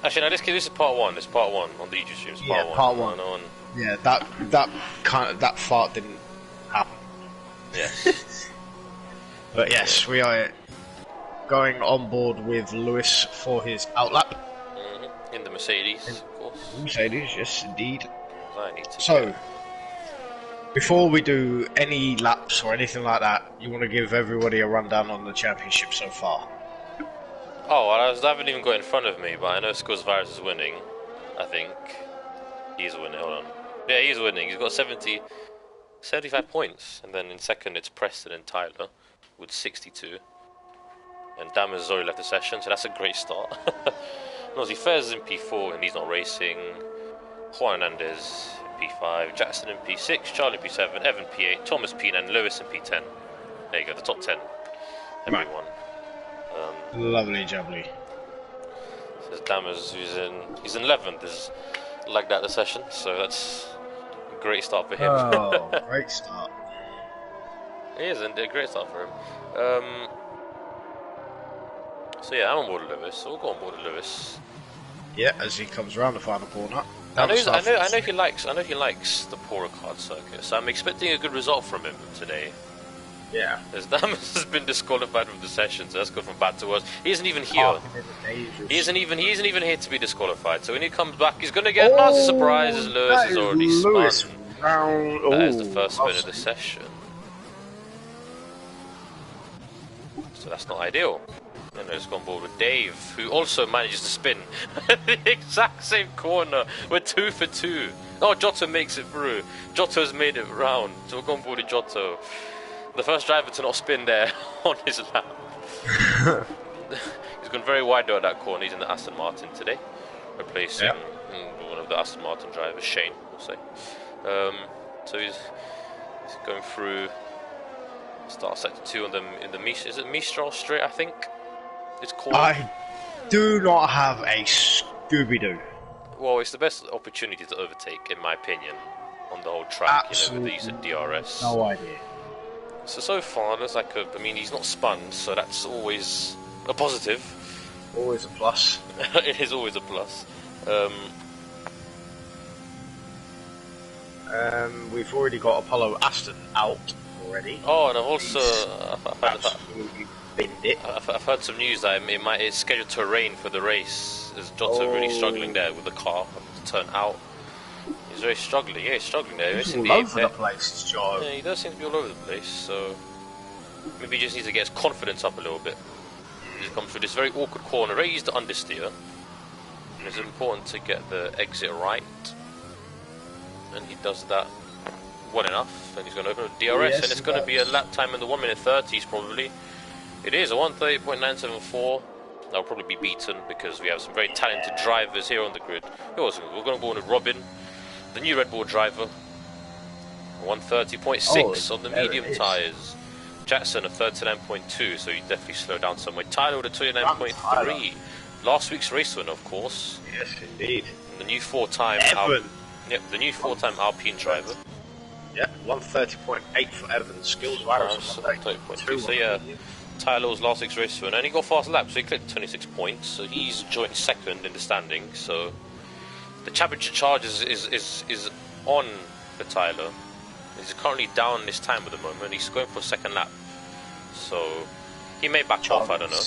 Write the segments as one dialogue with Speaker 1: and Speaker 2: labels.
Speaker 1: Actually, no, this is part one. It's part one on the YouTube stream. It's part one.
Speaker 2: Part one.
Speaker 1: No one...
Speaker 2: Yeah, that fart didn't happen.
Speaker 1: Yes.
Speaker 2: But yes, we are going on board with Lewis for his outlap.
Speaker 1: In the Mercedes, of course.
Speaker 2: Mercedes, yes, indeed.
Speaker 1: I need to.
Speaker 2: So, before we do any laps or anything like that, you want to give everybody a rundown on the championship so far?
Speaker 1: Oh, well, I haven't even got in front of me, but I know Scores Virus is winning. I think he's winning. Hold on. Yeah, he's winning. He's got 75 points, and then in second it's Preston and Tyler with 62. And Damas already left the session, so that's a great start. Nosy Fez in P4 and he's not racing. Juan Hernandez in P5, Jackson in P6, Charlie in P7, Evan P8, Thomas P9, Lewis in P10. There you go, the top 10. Everyone.
Speaker 2: Lovely jubbly.
Speaker 1: So there's Damas he's in 11th. There's lagged out the session, so that's a great start for him.
Speaker 2: Oh, great start.
Speaker 1: It is a great start for him. So yeah, I'm on board with Lewis, so we'll go on board with Lewis.
Speaker 2: Yeah, as he comes around the final corner.
Speaker 1: I know he likes the poorer card circuit, so I'm expecting a good result from him today.
Speaker 2: Yeah.
Speaker 1: As Damas has been disqualified from the session, so that's good from bad to worse. He isn't even here. He isn't even here to be disqualified. So when he comes back, he's gonna get a nasty surprise as Lewis has already spun. That is the first spin of the session. So that's not ideal. And it's gone board with Dave, who also manages to spin the exact same corner. We're 2 for 2. Oh, Giotto makes it through. Giotto's made it round. So we're going board with Giotto. The first driver to not spin there on his lap. He's gone very wide though at that corner. He's in the Aston Martin today, replacing one of the Aston Martin drivers, Shane, we'll say. So he's going through start sector 2 on in the Mistral Straight, I think it's called.
Speaker 2: I do not have a Scooby-Doo.
Speaker 1: Well, it's the best opportunity to overtake, in my opinion, on the whole track.
Speaker 2: Absolutely.
Speaker 1: With the use of DRS.
Speaker 2: No idea.
Speaker 1: So far, there's like I mean, he's not spun, so that's always a positive.
Speaker 2: Always a plus.
Speaker 1: It is always a plus.
Speaker 2: We've already got Apollo Aston out already.
Speaker 1: Oh, and I've also I've heard some news that it's scheduled to rain for the race. Is Giotto really struggling there with the car to turn out? He's very struggling. Yeah, he's struggling there.
Speaker 2: He's all over the place, Joe.
Speaker 1: Yeah, he does seem to be all over the place. So maybe he just needs to get his confidence up a little bit. He comes through this very awkward corner. Very easy to understeer. And it's important to get the exit right. And he does that well enough. And he's going to open up DRS, and it's going to be a lap time in the 1:30s probably. It is a 1:30.974. That'll probably be beaten because we have some very talented drivers here on the grid. We're going to go on with Robin, the new Red Bull driver. 1:30.6 on the medium tyres. Jackson a 39.2, so you definitely slow down somewhere. Tyler with a 29.3. Last week's race winner, of course.
Speaker 2: Yes, indeed.
Speaker 1: And the new four-time Alpine driver.
Speaker 2: Yeah, 1:30.8 for Evan. Skills virus.
Speaker 1: 30.2. So yeah, Tyler's last week's race winner, and he got fast lap, so he clicked 26 points. So he's joined second in the standings. So the championship charge is on for Tyler. He's currently down this time at the moment. He's going for a second lap, so he may back off. I don't know.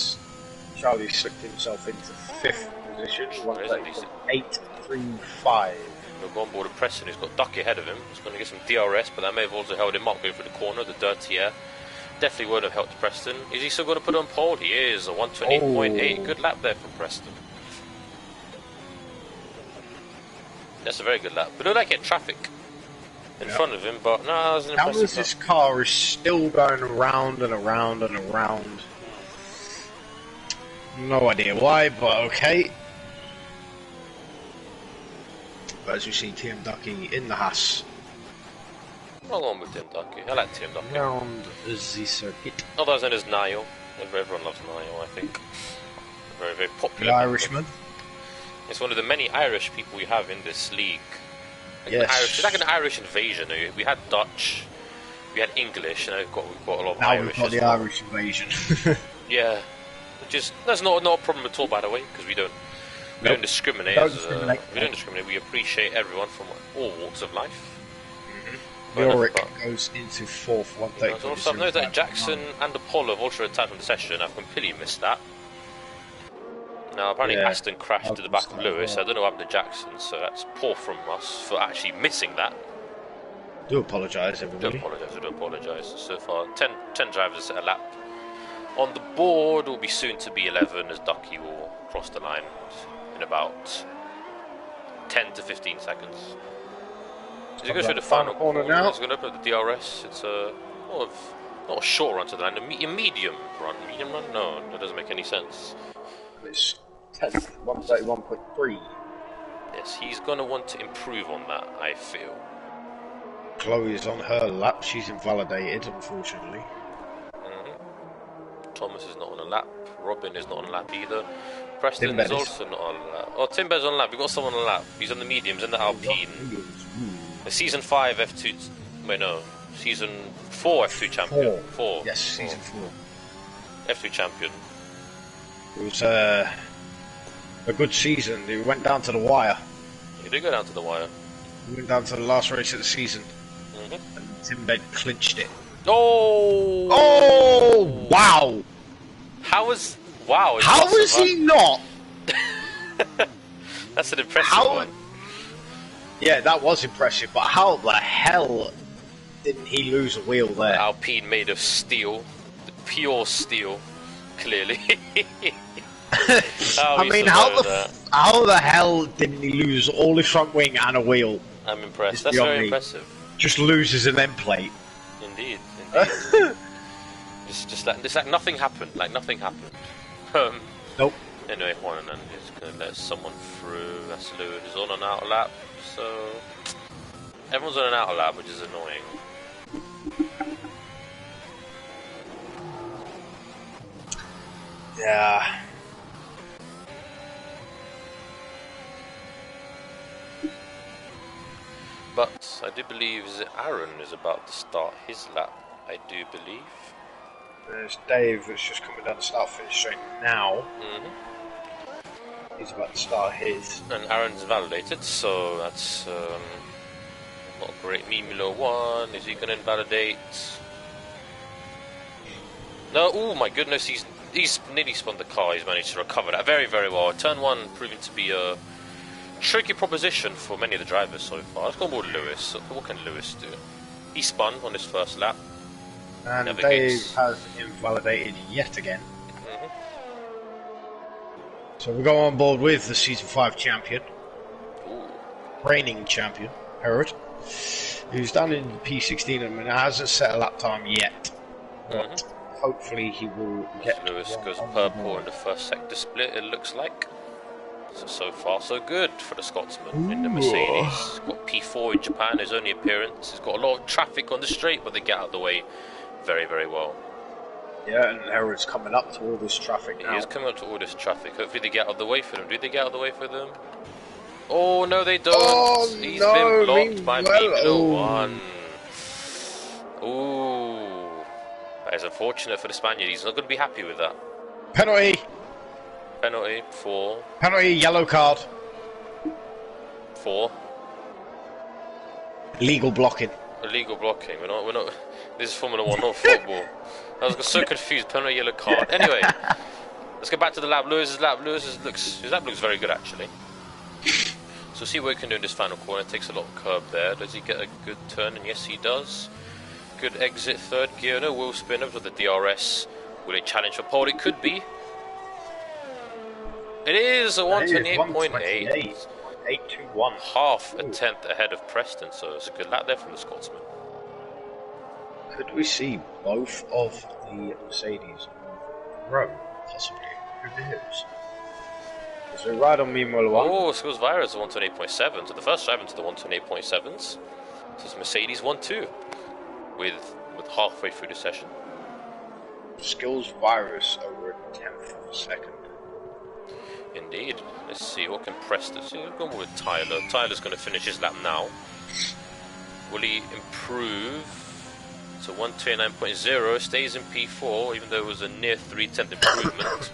Speaker 2: Charlie slipped himself into 5th position. 1:30.835.
Speaker 1: We'll go on board with Preston, who's got Ducky ahead of him. He's going to get some DRS, but that may have also held him up going through the corner, the dirty air. Definitely would have helped Preston. Is he still going to put on pole? He is. A 1:28.8. Good lap there from Preston. That's a very good lap. But look like he had traffic in front of him, but no, that was an impressive lap.
Speaker 2: This car is still going around and around and around. No idea why, but okay. But as you see, Tim Ducky in the Haas.
Speaker 1: I'll go on with Tim Ducky. I like Tim Ducky.
Speaker 2: Around the circuit.
Speaker 1: Otherwise known as Niall. Everyone loves Niall, I think. Very, very popular.
Speaker 2: The Irishman.
Speaker 1: It's one of the many Irish people we have in this league. Like
Speaker 2: yes.
Speaker 1: It's like an Irish invasion. We had Dutch, we had English, and we've got a lot of
Speaker 2: now
Speaker 1: Irish.
Speaker 2: Now we've got the Irish invasion.
Speaker 1: Yeah, which is that's not a problem at all, by the way, because we don't We don't discriminate. We don't
Speaker 2: No.
Speaker 1: discriminate. We appreciate everyone from all walks of life.
Speaker 2: Yorick goes into fourth,
Speaker 1: Also, I've noticed that
Speaker 2: 130.
Speaker 1: Jackson and Apollo have also retired from the session. I've completely missed that. Now, apparently Aston crashed to the back of Lewis. I don't know what happened to Jackson, so that's poor from us for actually missing that.
Speaker 2: Do apologise, everybody.
Speaker 1: I do apologise. So far, 10 drivers set a lap. On the board will be soon to be 11 as Ducky will cross the line in about 10 to 15 seconds. As you go through the final corner now, it's going to open the DRS. It's not a short run to the line, a medium run. Medium run? No, that doesn't make any sense.
Speaker 2: It's 10th, 131.3.
Speaker 1: Yes, he's going to want to improve on that, I feel.
Speaker 2: Chloe's on her lap. She's invalidated, unfortunately.
Speaker 1: Thomas is not on a lap. Robin is not on a lap either. Preston is also not on a lap. Oh, Timber's on a lap. We've got someone on a lap. He's on the mediums in the Alpine. The Season 5 F2... Wait, no. Season 4 F2 champion. 4.
Speaker 2: Yes, Season 4.
Speaker 1: F2 champion.
Speaker 2: It was a good season. It went down to the wire.
Speaker 1: He did go down to the wire.
Speaker 2: He went down to the last race of the season. And Timber clinched it.
Speaker 1: Oh!
Speaker 2: Oh! Wow!
Speaker 1: Wow!
Speaker 2: How is he not?
Speaker 1: That's an impressive one.
Speaker 2: Yeah, that was impressive, but how the hell didn't he lose a wheel there?
Speaker 1: Alpine made of steel. Pure steel, clearly.
Speaker 2: I mean, how the hell didn't he lose all his front wing and a wheel?
Speaker 1: I'm impressed. That's very impressive.
Speaker 2: Just loses an end plate.
Speaker 1: Indeed. just like nothing happened. Like nothing happened.
Speaker 2: Nope.
Speaker 1: Anyway, one and then he's gonna let someone through. That's Lewis is on an outer lap, so everyone's on an outer lap, which is annoying.
Speaker 2: Yeah.
Speaker 1: But I do believe Aaron is about to start his lap. I do believe.
Speaker 2: There's Dave that's just coming down the start-finish straight now. He's about to start his.
Speaker 1: And Aaron's validated, so that's not great. Mimilo 1, is he going to invalidate? No, oh my goodness, he's nearly spun the car. He's managed to recover that very, very well. Turn 1 proving to be a tricky proposition for many of the drivers so far. Let's go with Lewis. What can Lewis do? He spun on his first lap.
Speaker 2: And Dave has invalidated yet again. So we go on board with the Season 5 champion. Reigning champion, Herod. Who's down in P16 and hasn't set a lap time yet. But hopefully he will get.
Speaker 1: Lewis goes purple in the first sector split, it looks like. So far, so good for the Scotsman in the Mercedes. He's got P4 in Japan, his only appearance. He's got a lot of traffic on the straight, but they get out of the way very, very well.
Speaker 2: Yeah, and Herod's coming up to all this traffic now.
Speaker 1: He is coming up to all this traffic. Hopefully they get out of the way for them. Do they get out of the way for them? Oh, no, they don't.
Speaker 2: Oh,
Speaker 1: He's been blocked by Mimilo 1. Ooh. That is unfortunate for the Spaniard. He's not going to be happy with that.
Speaker 2: Penalty.
Speaker 1: Penalty 4.
Speaker 2: Penalty, yellow card.
Speaker 1: 4.
Speaker 2: Legal blocking.
Speaker 1: Illegal blocking. We're not. This is Formula 1, not football. I was so confused. Penalty, yellow card. Anyway, let's go back to the lap. Lewis's lap. His lap looks very good actually. So see what he can do in this final corner. It takes a lot of curb there. Does he get a good turn? And yes, he does. Good exit, third gear. No wheel spin over the DRS. Will it challenge for pole? It could be. It is a 128.8.
Speaker 2: 821.
Speaker 1: Half a tenth ahead of Preston, so it's a good lap there from the Scotsman.
Speaker 2: Could we see both of the Mercedes row, possibly? Who knows? Is there a ride on Mimolo 1?
Speaker 1: Oh, Skills Vira is the 128.7, so the first drive into the 128.7s. So it's Mercedes 1-2 with halfway through the session.
Speaker 2: Skills Virus over a tenth of a second.
Speaker 1: Indeed. Let's see what can Preston. See, we're going with Tyler. Tyler's going to finish his lap now. Will he improve to 129.0? Stays in P4, even though it was a near 3/10 improvement.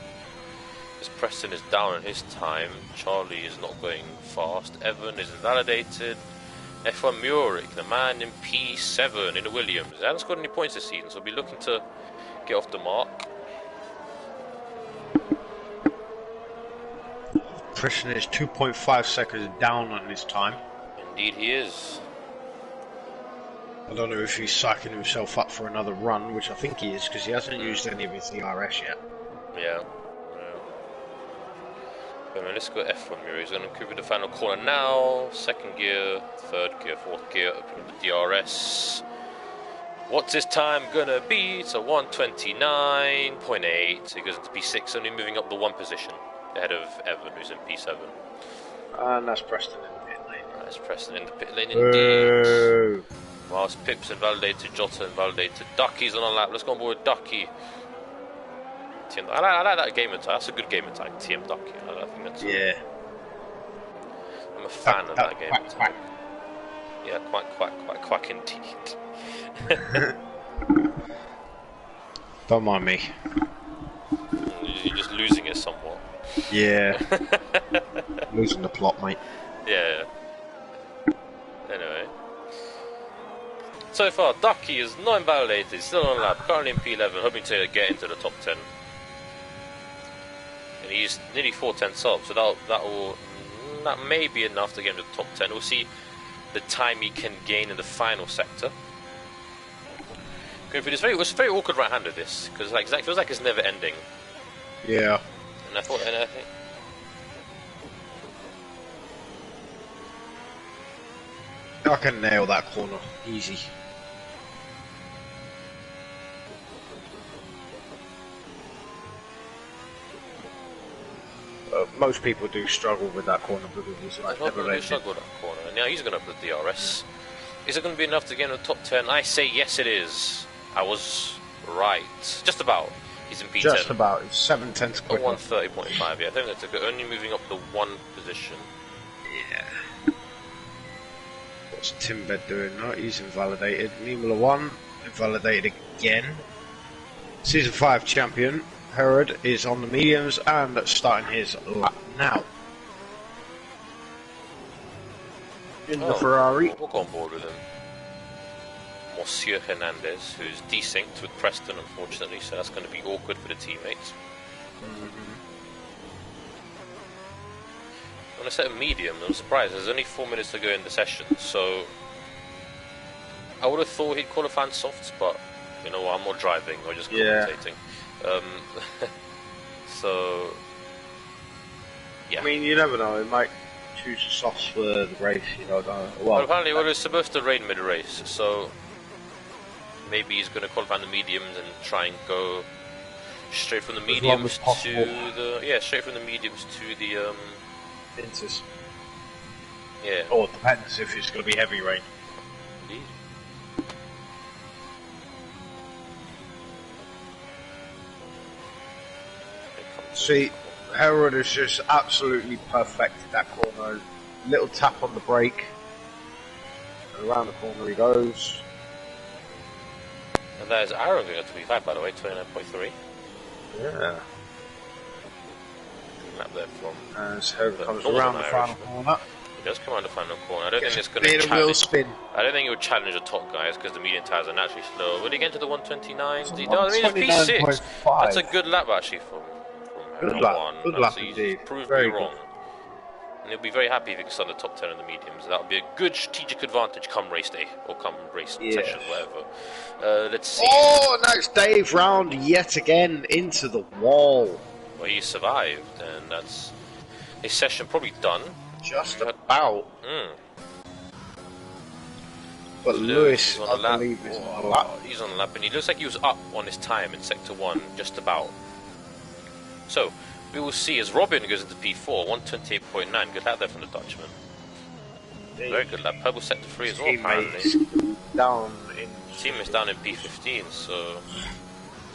Speaker 1: Preston is down on his time. Charlie is not going fast. Evan is invalidated. F1 Murik, the man in P7 in the Williams. He hasn't scored any points this season, so we'll be looking to get off the mark.
Speaker 2: Preston is 2.5 seconds down on his time.
Speaker 1: Indeed he is.
Speaker 2: I don't know if he's psyching himself up for another run, which I think he is, because he hasn't used any of his DRS yet.
Speaker 1: Yeah. Let's go F1 Murik. He's going to cover the final corner now. Second gear, third gear, fourth gear, opening the DRS. What's his time going to be? It's a 1:29.8. So he goes into P6, only moving up the one position ahead of Evan, who's in P7.
Speaker 2: And that's Preston in the pit lane.
Speaker 1: That's Preston in the pit lane indeed. Whilst Pip's invalidated, Jota invalidated, Ducky's on a lap. Let's go on board with Ducky. I like that game attack. That's a good game attack. TM Ducky. I think that's.
Speaker 2: Yeah.
Speaker 1: I'm a fan of that game
Speaker 2: quack,
Speaker 1: attack. Yeah, quack indeed.
Speaker 2: Don't mind me.
Speaker 1: You're just losing it somewhat.
Speaker 2: Yeah. Losing the plot, mate.
Speaker 1: Yeah. Anyway. So far, Ducky is not invalidated, still on lap, currently in P11, hoping to get into the top 10. And he's nearly 4/10 up, so that may be enough to get into the top 10. We'll see the time he can gain in the final sector. Going through this it's very awkward right-handed, this, because it feels like it's never ending.
Speaker 2: Yeah.
Speaker 1: And I think
Speaker 2: I can nail that corner easy. Most people do struggle with that corner because it's like never ending.
Speaker 1: Struggle with that corner. Now he's going to put the DRS. Is it going to be enough to get in the top 10? I say yes, it is. I was right. Just about. He's in P10.
Speaker 2: Just about. It's 7/10 quicker.
Speaker 1: 1:30.5. Yeah, I think that's a good. Only moving up the one position.
Speaker 2: Yeah. What's Timbed doing? No, he's invalidated. Nimula 1 invalidated again. Season 5 champion Herod is on the mediums and starting his lap now. In the Ferrari.
Speaker 1: We'll go on board with him. Monsieur Hernandez, who's desynced with Preston, unfortunately, so that's going to be awkward for the teammates. On a set of medium, I'm surprised. There's only 4 minutes to go in the session, so I would have thought he'd qualify in softs, but you know what, I'm not driving, I'm just commentating. So, yeah.
Speaker 2: I mean, you never know, it might choose the softs for the race, you know.
Speaker 1: Well, apparently, it's supposed to rain mid-race, so maybe he's going to qualify in the mediums and try and go straight from the mediums to the... Yeah, straight from the mediums to the...
Speaker 2: Inters.
Speaker 1: Yeah.
Speaker 2: Or it depends if it's going to be heavy rain.
Speaker 1: Indeed.
Speaker 2: See, Herod has just absolutely perfected that corner. Little tap on the brake. And around the corner he goes.
Speaker 1: And that is Aaron going to 25, by the way, 29.3.
Speaker 2: Yeah.
Speaker 1: Map there from.
Speaker 2: As Herod comes around the final corner.
Speaker 1: He does come around the final corner. I don't think it's going to challenge.
Speaker 2: Spin.
Speaker 1: I don't think it would challenge the top guys because the medium tyres are naturally slow. Will he get into the 129s? He
Speaker 2: does.
Speaker 1: I mean, it's P6. That's a good lap actually from
Speaker 2: good lap. Good lap indeed.
Speaker 1: Proved me wrong. And he'll be very happy if he can start in the top 10 in the mediums. That would be a good strategic advantage come race day or come race session, whatever. Let's see.
Speaker 2: Oh, nice Dave round yet again into the wall.
Speaker 1: Well, he survived, and that's his session probably done.
Speaker 2: Just about. But
Speaker 1: So
Speaker 2: Lewis,
Speaker 1: on the
Speaker 2: I
Speaker 1: lap.
Speaker 2: believe, is on the lap.
Speaker 1: He's on the lap, and he looks like he was up on his time in Sector 1, just about. So, we will see as Robin goes into P4, 128.9. Good lap there from the Dutchman. Very good lap. Purple Sector 3 as well, apparently. Teammates down in P15, so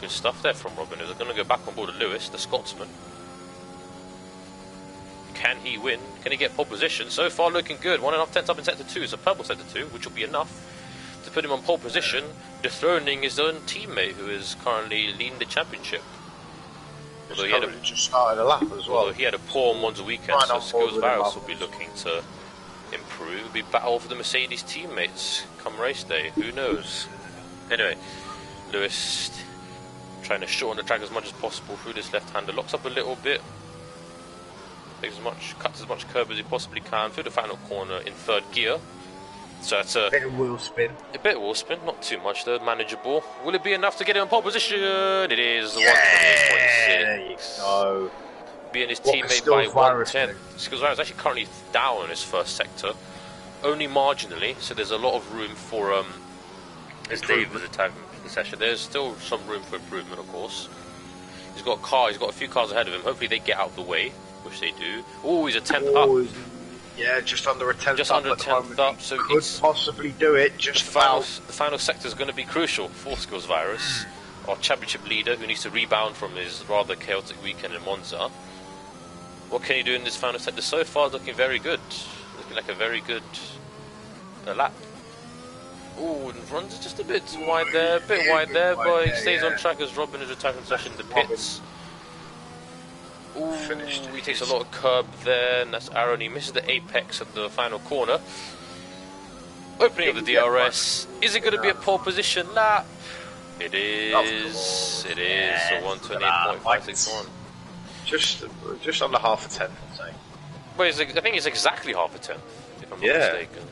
Speaker 1: good stuff there from Robin. They're going to go back on board with Lewis, the Scotsman. Can he win? Can he get pole position? So far looking good. 1.5 up in Sector 2. It's a purple Sector 2, which will be enough to put him on pole position, dethroning his own teammate who is currently leading the championship. Although he had
Speaker 2: just started a lap as well.
Speaker 1: Although he had a poor Monza weekend, so Skills Varus will be looking to improve. It'll be battle for the Mercedes teammates come race day. Who knows? Anyway, Lewis trying to shorten the track as much as possible through this left-hander. Locks up a little bit. Cuts as much curb as he possibly can through the final corner in third gear. So that's a
Speaker 2: bit of wheel spin.
Speaker 1: A bit of wheel spin, not too much though, manageable. Will it be enough to get him in pole position? It is.
Speaker 2: Yeah,
Speaker 1: 128.6.
Speaker 2: there you go.
Speaker 1: Being his teammate by 110. Skills Virus actually currently down in his first sector, only marginally. So there's a lot of room for as Dave was attacking the session. There's still some room for improvement, of course. He's got a few cars ahead of him. Hopefully they get out of the way, which they do. Oh, he's a 10th up.
Speaker 2: Yeah, just under a 10th up.
Speaker 1: Just under a 10th up, so
Speaker 2: he could possibly do it. Just
Speaker 1: the final sector is going to be crucial for Skills Virus, our championship leader, who needs to rebound from his rather chaotic weekend in Monza. What can he do in this final sector? So far, looking very good. Looking like a very good lap. Ooh, and runs just a bit wide there, but he stays on track as Robin is retiring session in the pits. Ooh, he takes a lot of curb there, and that's Aaron. He misses the apex at the final corner. Opening of the DRS. Is it going to be a pole position lap? It is. It is. So 128.561.
Speaker 2: Just under half a tenth, I'd say.
Speaker 1: Well, I think it's exactly half a tenth, if I'm not mistaken.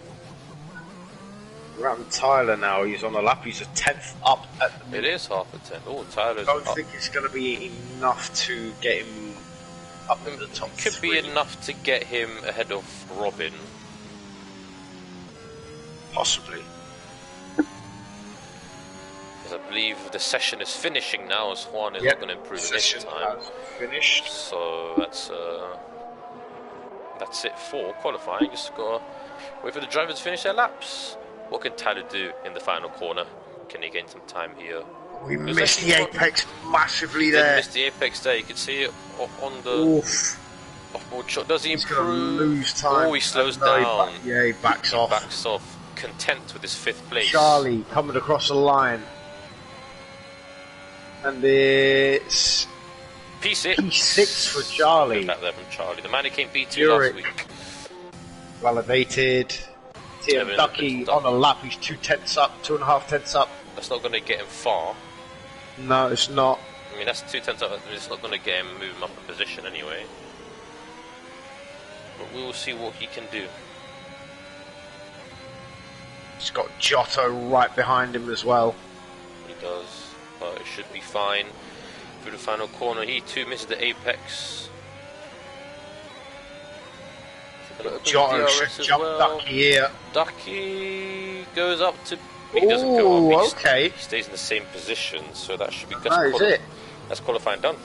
Speaker 2: Around Tyler now, he's on a lap, he's a 10th up at the minute.
Speaker 1: It is half a tenth. Oh, Tyler's
Speaker 2: I don't think it's going to be enough to get him up in the top
Speaker 1: Could
Speaker 2: three.
Speaker 1: be enough to get him ahead of Robin.
Speaker 2: Possibly.
Speaker 1: Because I believe the session is finishing now, as Juan is not going to improve in this time.
Speaker 2: Finished.
Speaker 1: So that's it for qualifying. Just got to wait for the drivers to finish their laps. What can Tyler do in the final corner? Can he gain some time here?
Speaker 2: We missed the apex massively there.
Speaker 1: Missed the apex there. You can see it on the off-board shot. Does he improve?
Speaker 2: He's going to lose time.
Speaker 1: Oh, he slows down.
Speaker 2: He backs off.
Speaker 1: Backs off. Content with his 5th place.
Speaker 2: Charlie coming across the line. And it's
Speaker 1: P6.
Speaker 2: P6 for Charlie.
Speaker 1: Back there from Charlie. The man who came P2 last week.
Speaker 2: Validated. TM Ducky on a lap. He's 2/10 up, 2.5 tenths up.
Speaker 1: That's not going to get him far.
Speaker 2: No, it's not.
Speaker 1: I mean, that's 2/10 up. It's not going to get him, move him up a position anyway. But we will see what he can do.
Speaker 2: He's got Giotto right behind him as well.
Speaker 1: He does, but it should be fine. Through the final corner, he too misses the apex.
Speaker 2: Giotto should jump Ducky here.
Speaker 1: Ducky goes up to... He doesn't go up.
Speaker 2: Okay.
Speaker 1: He stays in the same position, so that should be good. That's qualifying done.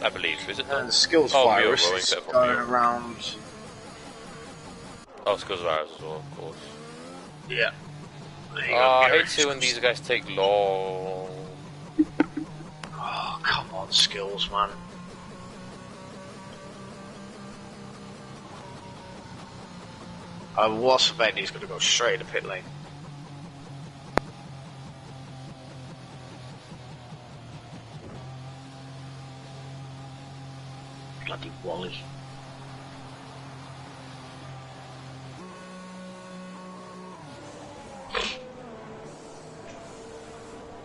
Speaker 1: I believe. Is it done?
Speaker 2: And the Skills Virus is going around.
Speaker 1: Oh, Skills Virus as well, of course.
Speaker 2: Yeah.
Speaker 1: I hate it when these guys take long.
Speaker 2: Oh, come on, Skills, man. I was betting he's going to go straight in the pit lane. Bloody Wally.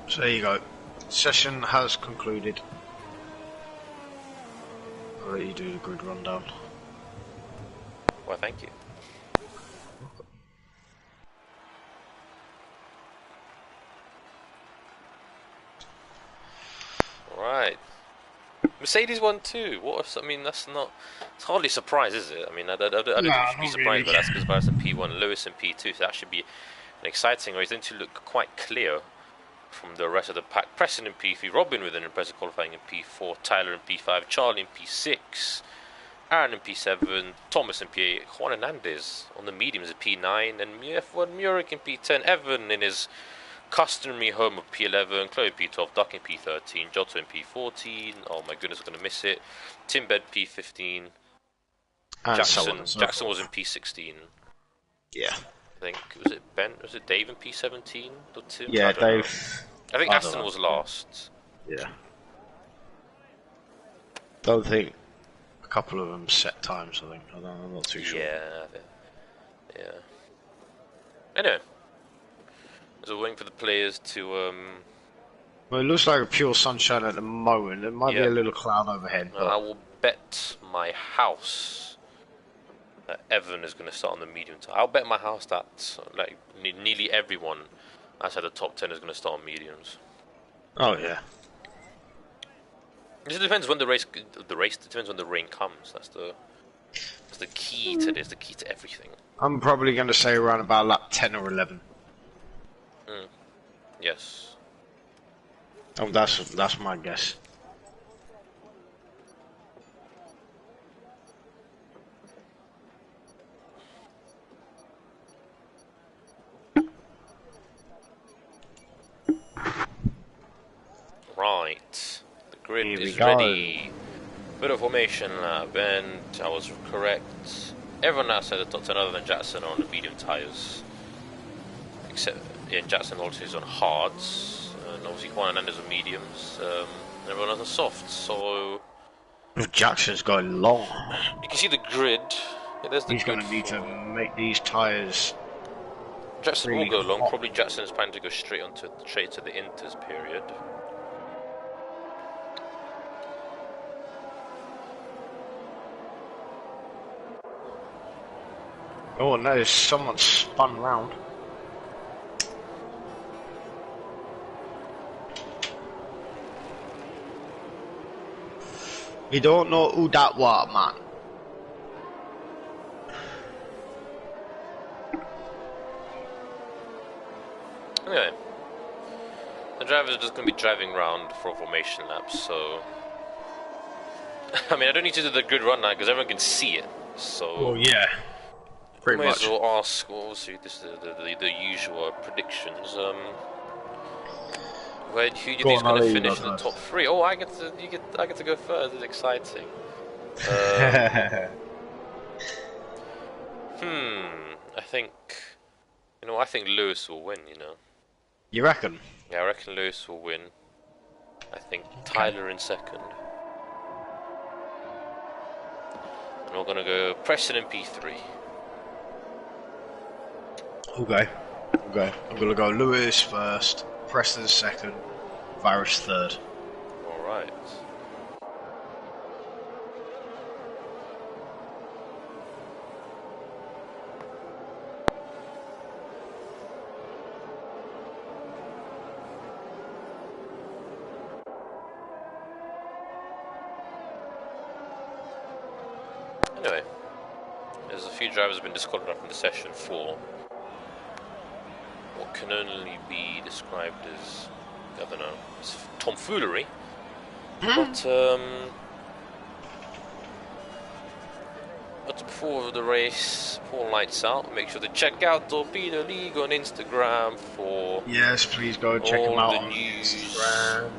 Speaker 2: So there you go. Session has concluded. I'll let you do the grid rundown.
Speaker 1: Well, thank you. Right. Mercedes won too. I mean, that's not. It's hardly a surprise, is it? I mean, I don't think we should be surprised by that because Barris in P1, Lewis in P2. So that should be an exciting race. They need to look quite clear from the rest of the pack. Preston in P3, Robin with an impressive qualifying in P4, Tyler in P5, Charlie in P6, Aaron in P7, Thomas in P8, Juan Hernandez on the mediums at P9, and F1 Murik in P10, Evan in his customary home of P11, Chloe P12, Duck in P13, Giotto in P14, oh my goodness, I'm going to miss it, Timbed P15, Jackson was in P16.
Speaker 2: Yeah.
Speaker 1: I think, was it Dave in P17? Or Tim?
Speaker 2: Yeah, Dave.
Speaker 1: I think Aston was last.
Speaker 2: Yeah. Don't think a couple of them set times. I think I'm not too sure.
Speaker 1: Yeah. Anyway, so we're waiting for the players to.
Speaker 2: Well, it looks like a pure sunshine at the moment. There might be a little cloud overhead. But
Speaker 1: I will bet my house that Evan is going to start on the medium. I'll bet my house that like nearly everyone outside the top 10 is going to start on mediums.
Speaker 2: Oh yeah.
Speaker 1: It depends when the race. It depends when the rain comes. That's the key to this. The key to everything.
Speaker 2: I'm probably going to say around about lap 10 or 11.
Speaker 1: Yes.
Speaker 2: Oh, that's my guess.
Speaker 1: Right. The grid
Speaker 2: Here
Speaker 1: is
Speaker 2: we go.
Speaker 1: ready. Bit of formation lap, and I was correct. Everyone outside the top 10 other than Jackson are on the medium tyres. Except Jackson also is on hards, and obviously Juan Hernandez on mediums, and everyone else on softs, so...
Speaker 2: Jackson's going long.
Speaker 1: You can see the grid. Yeah, there's the
Speaker 2: He's going to need to make these tyres.
Speaker 1: Jackson
Speaker 2: really
Speaker 1: will go long.
Speaker 2: hot.
Speaker 1: Probably Jackson is planning to go straight to the Inters period.
Speaker 2: Oh no, someone spun round. We don't know who that was, man.
Speaker 1: Anyway, the drivers are just going to be driving around for formation laps, so... I mean, I don't need to do the grid run now because everyone can see it, so...
Speaker 2: Oh yeah. Pretty
Speaker 1: May
Speaker 2: much.
Speaker 1: as well ask, well, obviously, this is the usual predictions. Who do you think is going to finish in the top 3? Oh, I get to go first. It's exciting. I think, I think Lewis will win.
Speaker 2: You reckon?
Speaker 1: Yeah, I reckon Lewis will win. I think Tyler in second, and we're gonna go Preston in P3.
Speaker 2: Okay. I'm gonna go Lewis first, Preston second, Virus third.
Speaker 1: Alright. Anyway, there's a few drivers have been disqualified from the session for what can only be described as, I don't know, as tomfoolery. But before the race, before lights out, make sure to check out Torpedo League on Instagram for
Speaker 2: yes, please go check him out on Instagram.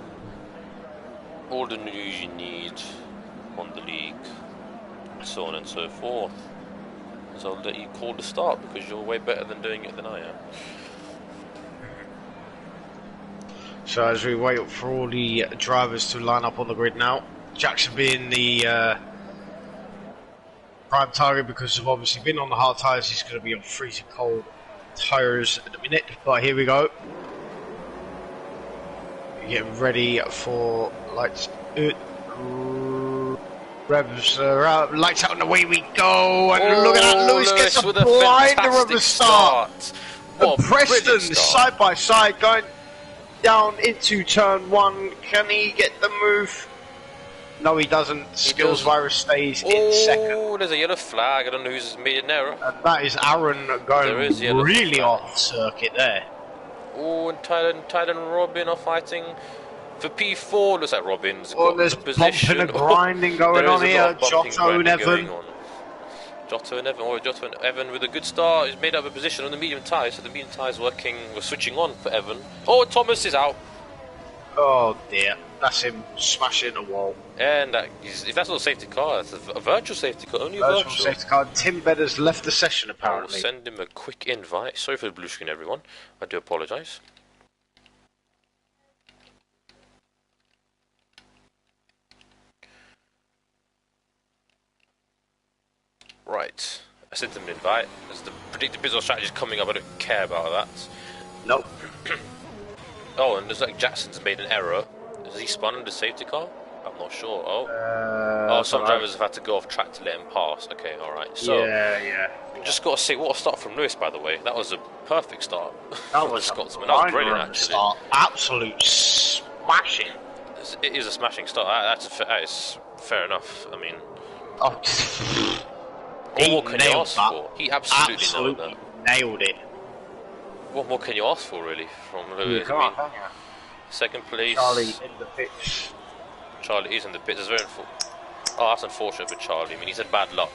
Speaker 1: All the news you need on the league, so on and so forth. So I'll let you call the start because you're way better than doing it than I am.
Speaker 2: So as we wait for all the drivers to line up on the grid now, Jackson being the prime target because of obviously being on the hard tyres, he's going to be on freezing cold tyres at the minute. But here we go. Getting ready for lights. Revs are out, lights out, and away we go. And look at that, Lewis gets a blinder of a start. And Preston side by side going down into turn 1. Can he get the move? No, he doesn't. Skills Virus stays in second.
Speaker 1: Oh, there's a yellow flag. I don't know who's made an error.
Speaker 2: And that is Aaron going really off circuit there.
Speaker 1: Oh, and Tyler and Robin are fighting for P4. Looks like Robin's
Speaker 2: oh,
Speaker 1: got
Speaker 2: there's
Speaker 1: the position.
Speaker 2: Bumping and grinding going on here. Jotto and Evan.
Speaker 1: Jotto and Evan with a good start. He's made up a position on the medium tyres, so the medium tyres we're switching on for Evan. Oh, Thomas is out.
Speaker 2: Oh dear, that's him smashing a wall.
Speaker 1: And if that's not a safety car, that's a virtual safety car, only a
Speaker 2: virtual safety car. Tim Beddar's left the session apparently.
Speaker 1: I'll send him a quick invite. Sorry for the blue screen, everyone. I do apologise. Right. I sent him an invite. There's the predicted business strategy is coming up. I don't care about that.
Speaker 2: Nope.
Speaker 1: Oh, and there's like Jackson's made an error. Has he spun under safety car? I'm not sure. Oh, some drivers have had to go off track to let him pass. Okay, alright. So,
Speaker 2: yeah.
Speaker 1: Just got to say, what a start from Lewis, by the way. That was a perfect start.
Speaker 2: That was
Speaker 1: Scotsman. That was brilliant, actually.
Speaker 2: Start. Absolute smashing.
Speaker 1: It is a smashing start. That is fair enough. I mean, what more can you ask for? He absolutely
Speaker 2: nailed it.
Speaker 1: What more can you ask for, really, from Lewis?
Speaker 2: Come on.
Speaker 1: Second place.
Speaker 2: Charlie in the pits.
Speaker 1: Charlie is in the pits. It's very that's unfortunate for Charlie. I mean, he's had bad luck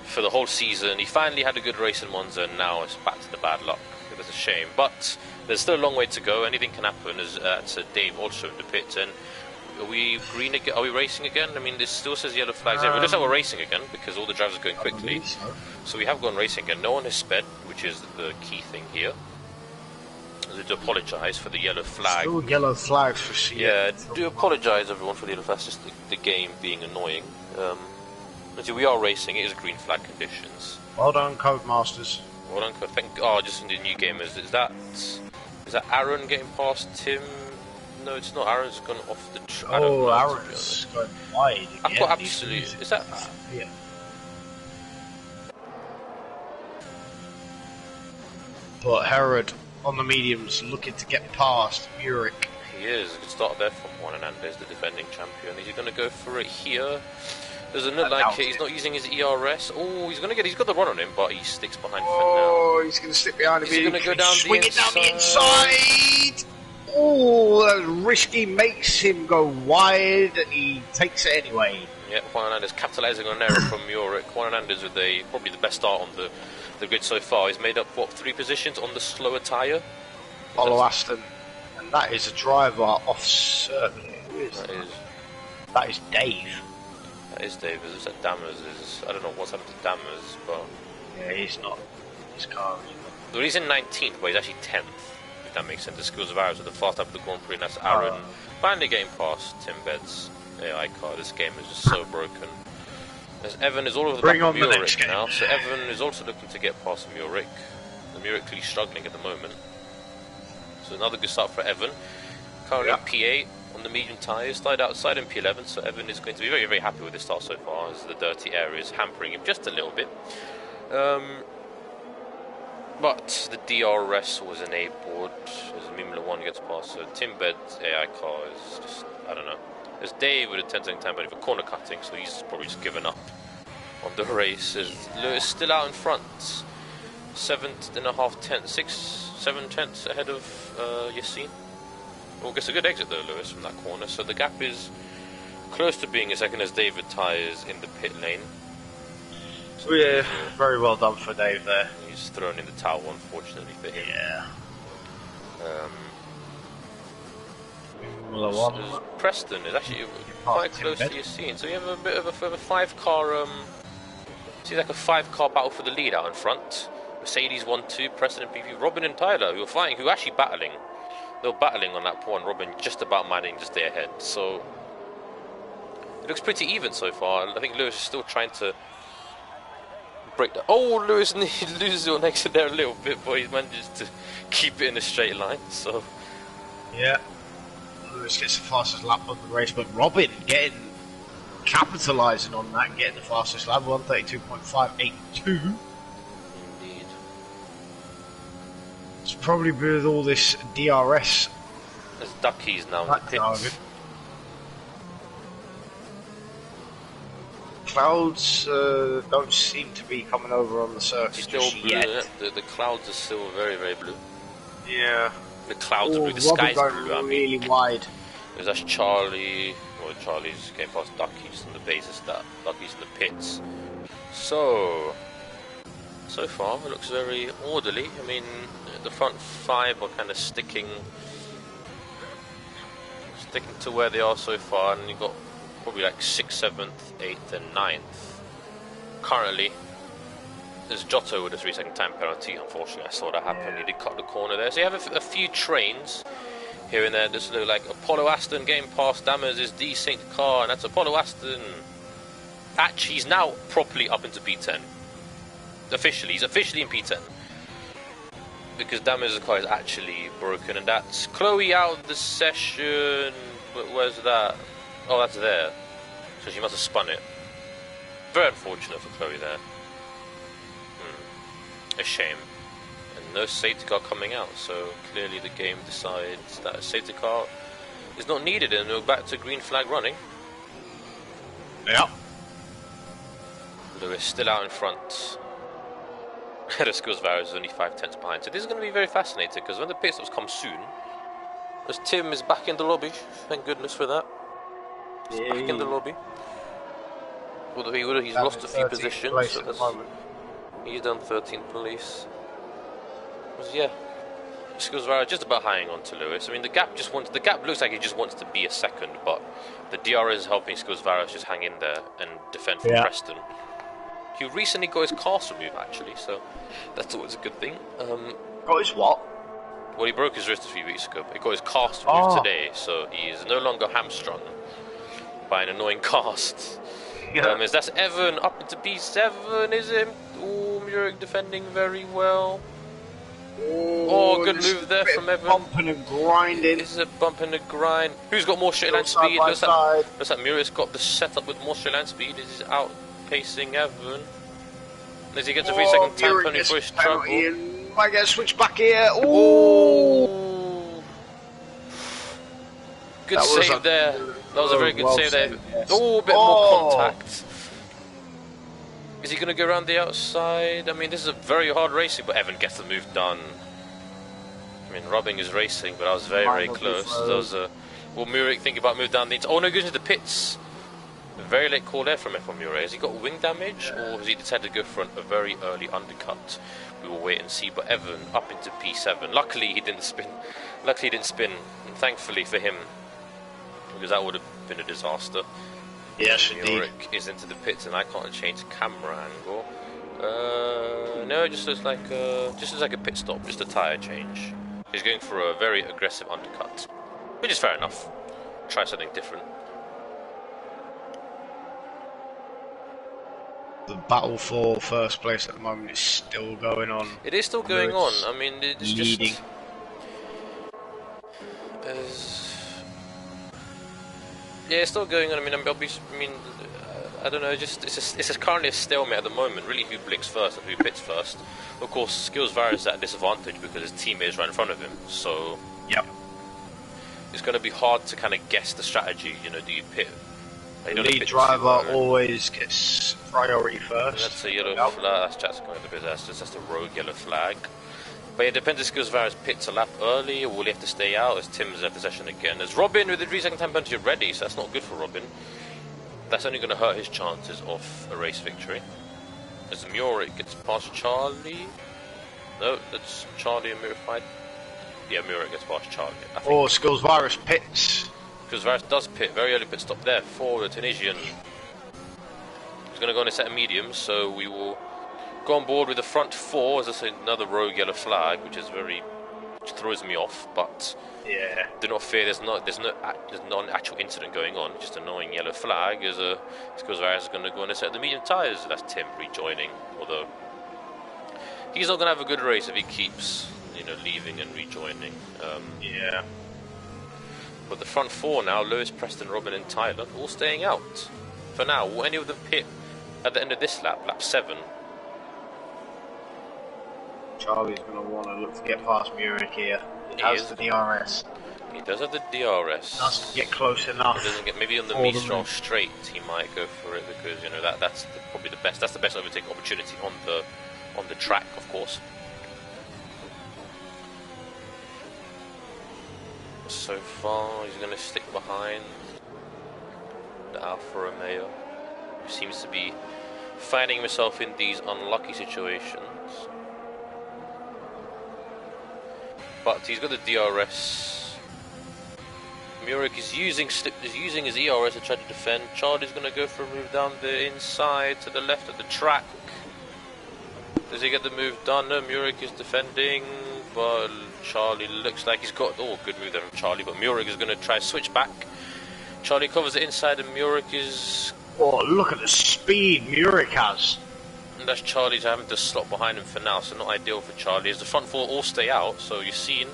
Speaker 1: for the whole season. He finally had a good race in Monza, and now it's back to the bad luck. It was a shame, but there's still a long way to go. Anything can happen. As Dave also in the pits, and are we green again? Are we racing again? I mean, this still says yellow flags. It looks like we're racing again because all the drivers are going quickly. So we have gone racing again. No one has sped, which is the key thing here. I do apologise for the yellow flag.
Speaker 2: Still yellow flags for CF.
Speaker 1: Yeah, do apologise everyone for the yellow flag. Just the game being annoying. We are racing. It is green flag conditions.
Speaker 2: Well done, Codemasters.
Speaker 1: Well done, Code. Just in the new game, is that Aaron getting past Tim? No, it's not. Aaron's gone off the track.
Speaker 2: Aaron's going wide again.
Speaker 1: I've got absolutely. Is that?
Speaker 2: Yeah. But Herod on the mediums looking to get past Muric.
Speaker 1: He is. A good start there from Juan Hernandez, the defending champion. Is he going to go for it here? Doesn't look like it. He's not using his ERS. Oh, he's got the run on him, but he sticks behind for now.
Speaker 2: Oh, he's going to stick behind him.
Speaker 1: He's going to go down
Speaker 2: swing it down the inside. Oh, that risky, makes him go wide, and he takes it anyway.
Speaker 1: Yeah, Juan Hernandez capitalising on an error from Muric. Juan Hernandez with probably the best start on the grid so far. He's made up, 3 positions on the slower tyre?
Speaker 2: Follow Aston. And that is a driver off circuit. Who is that? That is Dave.
Speaker 1: That is Dave. Is that Dammers? I don't know what's happened to Dammers, but...
Speaker 2: Yeah, he's not. His car is not.
Speaker 1: Well, he's in 19th, but he's actually 10th. If that makes sense. The Skills of Arrows with the fast up of the Grand Prix, and that's Aaron. Finally getting past Tim Bed's AI car. This game is just so broken. As Evan is all over the back of Muric now, so Evan is also looking to get past Muric. The Muric clearly struggling at the moment. So another good start for Evan. Currently P8 on the medium tyres, started outside in P11, so Evan is going to be very, very happy with this start so far, as the dirty area is hampering him just a little bit. But the DRS was enabled as Mimla 1 gets past, so Tim Bed's AI car is just, I don't know. There's Dave with a 10-second time penalty for corner cutting, so he's probably just given up on the race. As Lewis still out in front, 7 tenths ahead of Yassine. Well, gets a good exit though, Lewis, from that corner, so the gap is close to being a second as David tires in the pit lane.
Speaker 2: So yeah, very well done for Dave there.
Speaker 1: He's thrown in the towel, unfortunately for him.
Speaker 2: Yeah.
Speaker 1: Preston is actually quite close to Yassine, so we have a bit of a 5-car. Seems like a 5-car battle for the lead out in front. Mercedes 1-2, Preston and PV, Robin and Tyler, who are actually battling. They were battling on that point. Robin just about managing to stay ahead. So it looks pretty even so far. I think Lewis is still trying to break that. Oh, Lewis loses on exit there a little bit, but he manages to keep it in a straight line. So
Speaker 2: yeah, Lewis gets the fastest lap of the race, but Robin capitalising on that, getting the fastest lap, 1:32.582.
Speaker 1: Indeed.
Speaker 2: It's probably with all this DRS.
Speaker 1: There's duckies now in the pits.
Speaker 2: Clouds don't seem to be coming over on the surface
Speaker 1: still blue,
Speaker 2: yet.
Speaker 1: The clouds are still very, very blue.
Speaker 2: Yeah.
Speaker 1: The clouds are blue, the sky's blue.
Speaker 2: Really wide.
Speaker 1: Because that's Charlie. Well, Charlie's getting past Duckies and the bases that Duckies in the pits. So far it looks very orderly. I mean, the front 5 are kind of sticking to where they are so far, and you've got probably like 6th, 7th, 8th and 9th. Currently, there's Giotto with a 3-second time penalty. Unfortunately, I saw that happen. He did cut the corner there. So you have a few trains here and there. This look like Apollo Aston getting past Dammers' decent car, and that's Apollo Aston. Actually, he's now properly up into P10. Officially, he's officially in P10. Because Damiz's car is actually broken, and that's Chloe out of the session. Where's that? Oh, that's there. So she must have spun it. Very unfortunate for Chloe there. A shame. And no safety car coming out, so clearly the game decides that a safety car is not needed, and we're back to green flag running.
Speaker 2: Yeah.
Speaker 1: Lewis still out in front. The Skills Varus is only 5/10 behind. So this is going to be very fascinating, because when the pit stops come soon, as Tim is back in the lobby, thank goodness for that. He's back in the lobby. Although he's lost a few positions, so that's, he's done 13th place. Yeah, Skills Varus just about hanging on to Lewis. I mean, the gap looks like he just wants to be a second, but the DRS is helping Skills Varus just hang in there and defend from Preston. He recently got his cast removed, actually, so that's always a good thing.
Speaker 2: Got his what?
Speaker 1: Well, he broke his wrist a few weeks ago, but he got his cast removed today, so he is no longer hamstrung by an annoying cast. That's Evan up into P7, is it? Oh, Muric defending very well. Oh, good move there from Evan.
Speaker 2: Bumping and grinding.
Speaker 1: This is a bump and a grind. Who's got more straight line speed? Looks like Muric's got the setup with more straight line speed. Is outpacing Evan. As he gets a 3-second time penalty for his struggle.
Speaker 2: Might get a switch back here. Oh!
Speaker 1: Good save there. That was a very good save there. Oh, a bit more contact. Is he going to go around the outside? I mean, this is a very hard racing, but Evan gets the move done. I mean, Robbing is racing, but I was very, very close. Will Muric think about move down the... Oh no, goes into the pits. A very late call there from F1 Muric. Has he got wing damage, or has he decided to go for a very early undercut? We will wait and see, but Evan up into P7. Luckily, he didn't spin. And thankfully for him, because that would have been a disaster.
Speaker 2: Yes, indeed.
Speaker 1: Muric is into the pits, and I can't change the camera angle. No, it just looks like a pit stop, just a tyre change. He's going for a very aggressive undercut, which is fair enough. Try something different.
Speaker 2: The battle for first place at the moment is still going on.
Speaker 1: It is still going on. I mean, it's
Speaker 2: leading.
Speaker 1: Yeah, it's still going on. I don't know. It's currently a stalemate at the moment. Really, who blinks first and who pits first? Of course, Skills Varus is at a disadvantage because his teammate is right in front of him. So,
Speaker 2: yep,
Speaker 1: it's going to be hard to kind of guess the strategy. You know, do you pit?
Speaker 2: The lead driver always gets priority first.
Speaker 1: That's a yellow flag. That's Jackson going to be there. That's a rogue yellow flag. But it depends if Skills Varus pits a lap early, or will he have to stay out as Tim's left the session again. As Robin with the 3-second time penalty ready, so that's not good for Robin. That's only going to hurt his chances of a race victory. As Muric gets past Charlie. No, that's Charlie and Muric. Yeah, Muric gets past Charlie.
Speaker 2: Oh, Skills Varus pits.
Speaker 1: Skills Varus does pit. Very early pit stop there for the Tunisian. He's going to go on a set of mediums, so we will go on board with the front four. As I say, another rogue yellow flag, which throws me off. But
Speaker 2: yeah,
Speaker 1: do not fear. There's not an actual incident going on. Just an annoying yellow flag. Skills Varus is going to go on a set of the medium tyres. That's Tim rejoining. Although he's not going to have a good race if he keeps, leaving and rejoining.
Speaker 2: Yeah.
Speaker 1: But the front four now: Lewis, Preston, Robin, and Tyler, all staying out for now. Will any of them pit at the end of this lap 7?
Speaker 2: Charlie's going to want to look to get past Muric here. He has the DRS.
Speaker 1: He does have the DRS.
Speaker 2: Doesn't get close enough.
Speaker 1: He doesn't get, maybe on the Mistral straight he might go for it, because that's probably the best. That's the best overtake opportunity on the track, of course. So far, he's going to stick behind the Alfa Romeo, who seems to be finding himself in these unlucky situations. But he's got the DRS. Muric is using his ERS to try to defend. Charlie's going to go for a move down the inside to the left of the track. Does he get the move done? No, Muric is defending, but Charlie looks like he's got... Oh, good move there from Charlie, but Muric is going to try to switch back. Charlie covers the inside and Muric is...
Speaker 2: Oh, look at the speed Murik has.
Speaker 1: And that's Charlie's having to slot behind him for now, so not ideal for Charlie. As the front four all stay out, so you've seen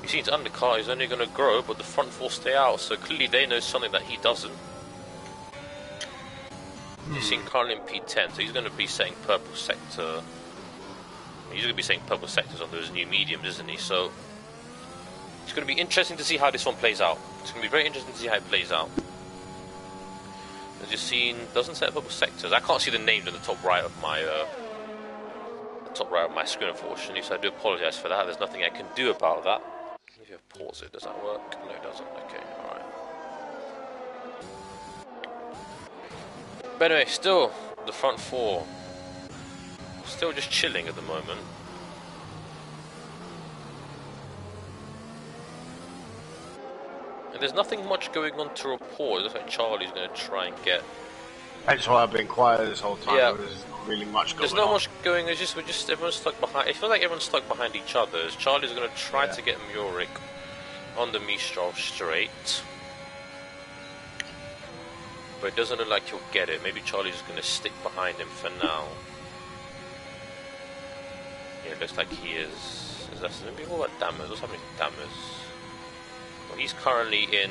Speaker 1: his undercar is only going to grow, but the front four stay out, so clearly they know something that he doesn't. You've seen currently in P10, so he's going to be setting purple sector. He's going to be setting purple sectors on those new mediums, isn't he? So it's going to be interesting to see how this one plays out. It's going to be very interesting to see how it plays out. As you've seen, doesn't set purple sectors. I can't see the names in the top right of my screen, unfortunately, so I do apologise for that. There's nothing I can do about that. If you pause it, does that work? No, it doesn't. Okay, alright. But anyway, still, the front four, still just chilling at the moment. And there's nothing much going on to report. It looks like Charlie's going to try and get...
Speaker 2: That's why I've been quiet this whole time.
Speaker 1: Yeah.
Speaker 2: There's not really much going on.
Speaker 1: There's not much going, we're just everyone's stuck behind. It feels like everyone's stuck behind each other. As Charlie's going to try to get Murik on the Mistral straight. But it doesn't look like he'll get it. Maybe Charlie's going to stick behind him for now. Yeah, it looks like he is. Maybe what about Dammers? What's happening to Dammers? Well, he's currently in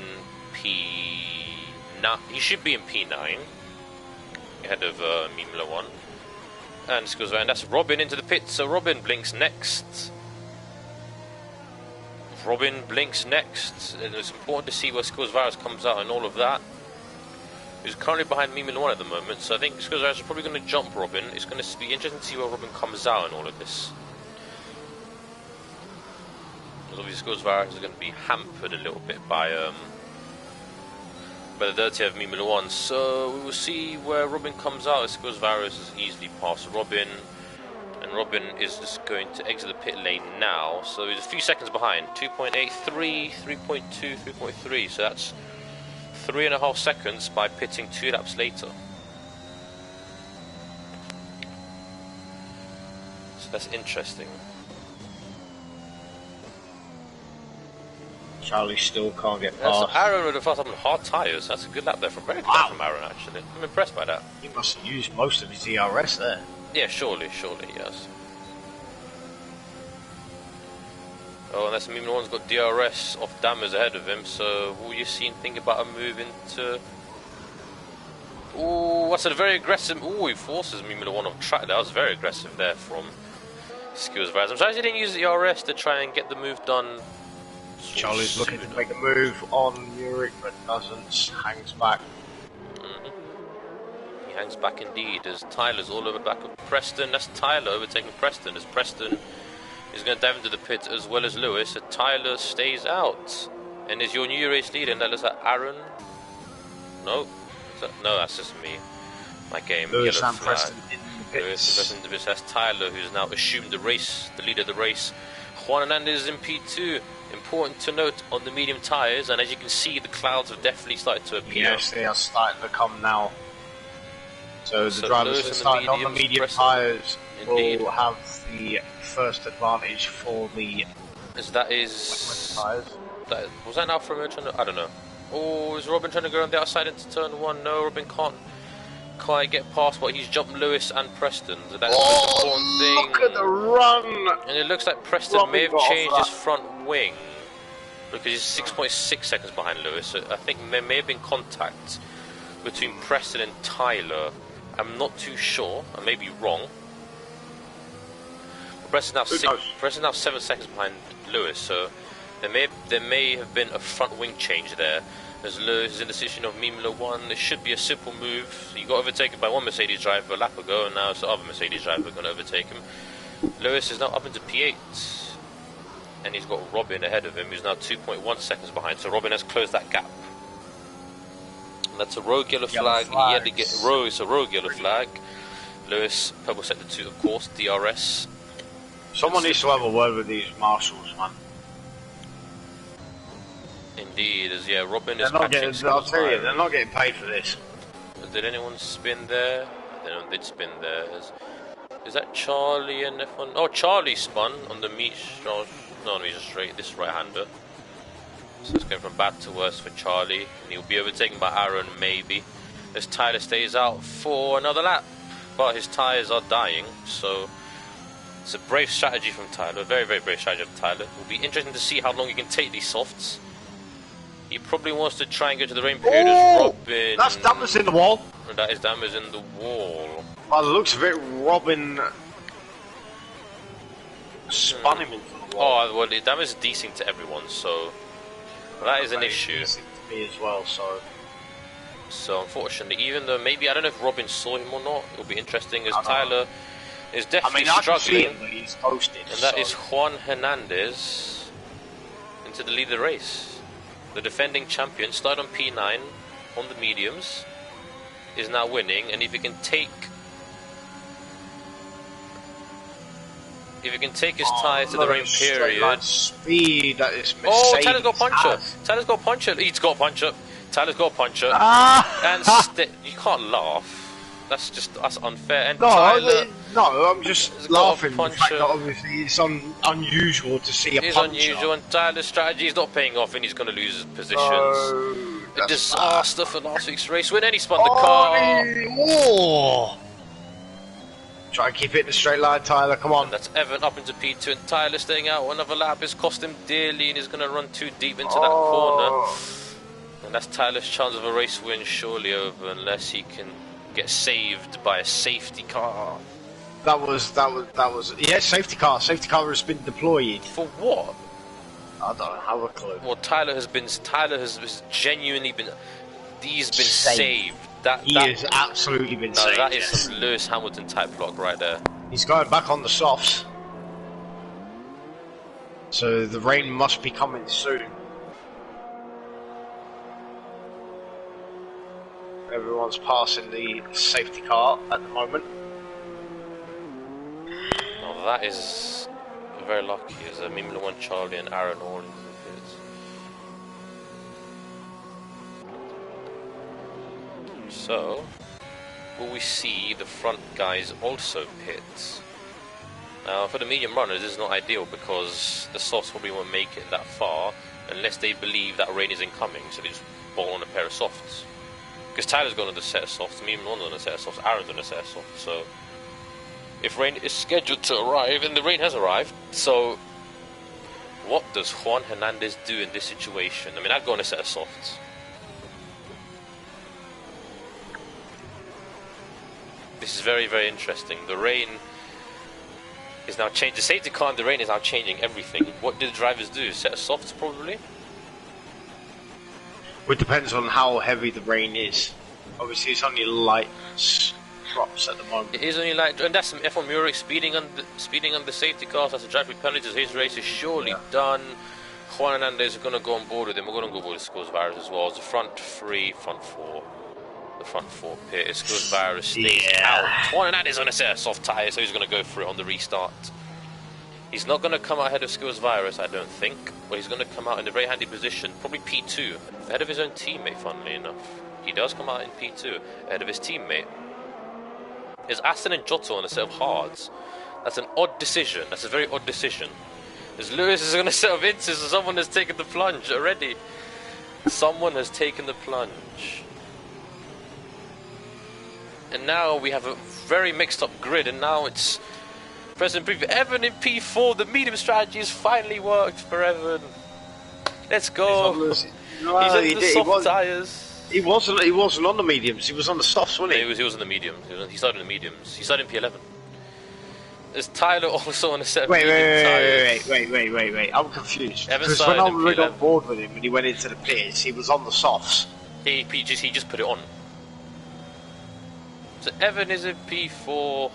Speaker 1: P9. He should be in P9. Ahead of Mimla 1. And this goes around. That's Robin into the pit. So Robin blinks next. Robin blinks next. And it's important to see where Skills Virus comes out and all of that. He's currently behind Mimla 1 at the moment. So I think Skills Virus is probably going to jump Robin. It's going to be interesting to see where Robin comes out in all of this. Because obviously Skills Virus is going to be hampered a little bit by the dirty of Mimla 1, so we will see where Robin comes out. As Skills Virus is easily past Robin, and Robin is just going to exit the pit lane now, so he's a few seconds behind. 2.83, 3.2, 3.3, so that's 3.5 seconds by pitting 2 laps later. So that's interesting.
Speaker 2: Charlie still can't get past.
Speaker 1: That's Aaron with the fast up on hard tyres. That's a good lap there. Very good lap from Aaron, actually. I'm impressed by that.
Speaker 2: He must have used most of his DRS there.
Speaker 1: Yeah, surely, yes. Oh, unless Mimla 1's got DRS off Dammers ahead of him, so will you see him think about a move into... Ooh, that's a very aggressive... Ooh, he forces Mimla 1 off track. That was very aggressive there from Skills Virus. I'm surprised he didn't use the DRS to try and get the move done.
Speaker 2: Charlie's looking to make a move on Murik, but doesn't. Hangs back.
Speaker 1: He hangs back indeed, as Tyler's all over the back of Preston. That's Tyler overtaking Preston, as Preston is going to dive into the pit as well as Lewis. So Tyler stays out. And is your new race leader, and that looks like Aaron? No? No, that's just me. My game.
Speaker 2: Lewis
Speaker 1: Yellow
Speaker 2: and
Speaker 1: flag.
Speaker 2: Preston in the pits.
Speaker 1: Lewis has Tyler, who's now assumed the race, the lead of the race. Juan Hernandez is in P2. Important to note on the medium tyres, and as you can see, the clouds have definitely started to appear.
Speaker 2: Yes, they are starting to come now. So the drivers that started on the medium tyres will have the first advantage for the
Speaker 1: tyres. Was that now from I don't know. Oh, is Robin trying to go on the outside into turn 1? No, Robin can't quite get past, but he's jumped Lewis and Preston. So that's the most important thing.
Speaker 2: Look at the run!
Speaker 1: And it looks like Preston may have changed his front wing, because he's 6.6 seconds behind Lewis. So I think there may have been contact between Preston and Tyler. I'm not too sure. I may be wrong. But Preston's now 7 seconds behind Lewis. So there may have been a front wing change there. As Lewis is in the position of Mimla 1, it should be a simple move. He got overtaken by one Mercedes driver a lap ago, and now it's the other Mercedes driver going to overtake him. Lewis is now up into P8, and he's got Robin ahead of him, who's now 2.1 seconds behind. So Robin has closed that gap. And that's a rogue yellow flag. He had to get it's a rogue yellow flag. Lewis, purple sector 2, of course, DRS.
Speaker 2: Someone needs to have a word with these marshals, man.
Speaker 1: Indeed, as Robin
Speaker 2: is catching. I'll tell you, they're not getting paid for this.
Speaker 1: Did anyone spin there? Anyone did spin there. Is that Charlie and F1? Oh, Charlie spun on the straight, this right-hander. So it's going from bad to worse for Charlie. And he'll be overtaken by Aaron, maybe. as Tyler stays out for another lap. But his tyres are dying, so it's a brave strategy from Tyler. Very, very brave strategy from Tyler. It will be interesting to see how long he can take these softs. He probably wants to try and go to the rain period as Robin.
Speaker 2: That's damage in the wall.
Speaker 1: And that is damage in the wall.
Speaker 2: By the looks of it, Robin spun him into the wall.
Speaker 1: Oh, well, the damage is decent to everyone, so that is an issue.
Speaker 2: Decent to me as well,
Speaker 1: So unfortunately, even though maybe, I don't know if Robin saw him or not, it'll be interesting as Tyler is definitely struggling.
Speaker 2: I can see him, he's ghosted,
Speaker 1: and that is Juan Hernandez into the lead of the race. The defending champion started on P9 on the mediums, is now winning, and if he can take his tyres to the rain period.
Speaker 2: Speed, that is
Speaker 1: oh, Tyler's got puncher. Tyler's got puncher. He's got puncher. Tyler's got puncher. And you can't laugh. That's unfair. And Tyler,
Speaker 2: no, I'm just laughing. The fact that obviously it's unusual to see a puncher.
Speaker 1: It's unusual, and Tyler's strategy is not paying off, and he's going to lose his positions. A disaster for last week's race win, and he spun the car.
Speaker 2: Oh. Try and keep it in a straight line, Tyler. Come on.
Speaker 1: And that's Evan up into P2, and Tyler staying out. Another lap has cost him dearly, and he's going to run too deep into that corner. And that's Tyler's chance of a race win surely over, unless he can get saved by a safety car.
Speaker 2: That was yeah, safety car. Safety car has been deployed.
Speaker 1: For what?
Speaker 2: I don't have a clue.
Speaker 1: Well, Tyler has genuinely been. He's been saved.
Speaker 2: He has absolutely been saved.
Speaker 1: That is some Lewis Hamilton type block right there.
Speaker 2: He's going back on the softs. So the rain must be coming soon. Everyone's passing the safety car at the moment.
Speaker 1: Oh, that is very lucky. As Mimla 1 Charlie and Aaron all in the pits. So, will we see the front guys also pit? Now, for the medium runners, this is not ideal because the softs probably won't make it that far unless they believe that rain is incoming, so they just bolt on a pair of softs. Because Tyler's going on a set of softs, me and Ron's on a set of softs, Aaron's on a set of softs, so if rain is scheduled to arrive, and the rain has arrived, so what does Juan Hernandez do in this situation? I mean, I'd go on a set of softs. This is very, very interesting. The rain is now changed. The safety car and the rain is now changing everything. What did the drivers do? Set of softs, probably?
Speaker 2: It depends on how heavy the rain is. Obviously, it's only light drops at the moment.
Speaker 1: It is only light, and that's some F1 Murik speeding on the safety cars. That's a driver penalty. His race is surely done. Juan Hernandez are going to go on board with him. We're going to go on board with Scores Virus as well. It's the front three, front four. The front four pit. Scores Virus stays out. Juan Hernandez on a set of soft tyres, so he's going to go for it on the restart. He's not going to come out ahead of Skills Virus, I don't think. But he's going to come out in a very handy position, probably P2, ahead of his own teammate, funnily enough. He does come out in P2, ahead of his teammate. There's Aston and Giotto on a set of hards. That's an odd decision. That's a very odd decision. As Lewis is on a set of inches, so someone has taken the plunge already. Someone has taken the plunge. And now we have a very mixed up grid, and now it's present preview. Evan in P4, the medium strategy has finally worked for Evan. Let's go. He's in the soft tyres.
Speaker 2: He wasn't on the mediums, he was on the softs, wasn't he?
Speaker 1: He was on the mediums. He started in the mediums. He started in P11. There's Tyler also on a set of medium tyres.
Speaker 2: Wait. I'm confused.
Speaker 1: Because
Speaker 2: when I was on board with him, when he went into the pits, he was on the softs.
Speaker 1: He just put it on. So Evan is in P4.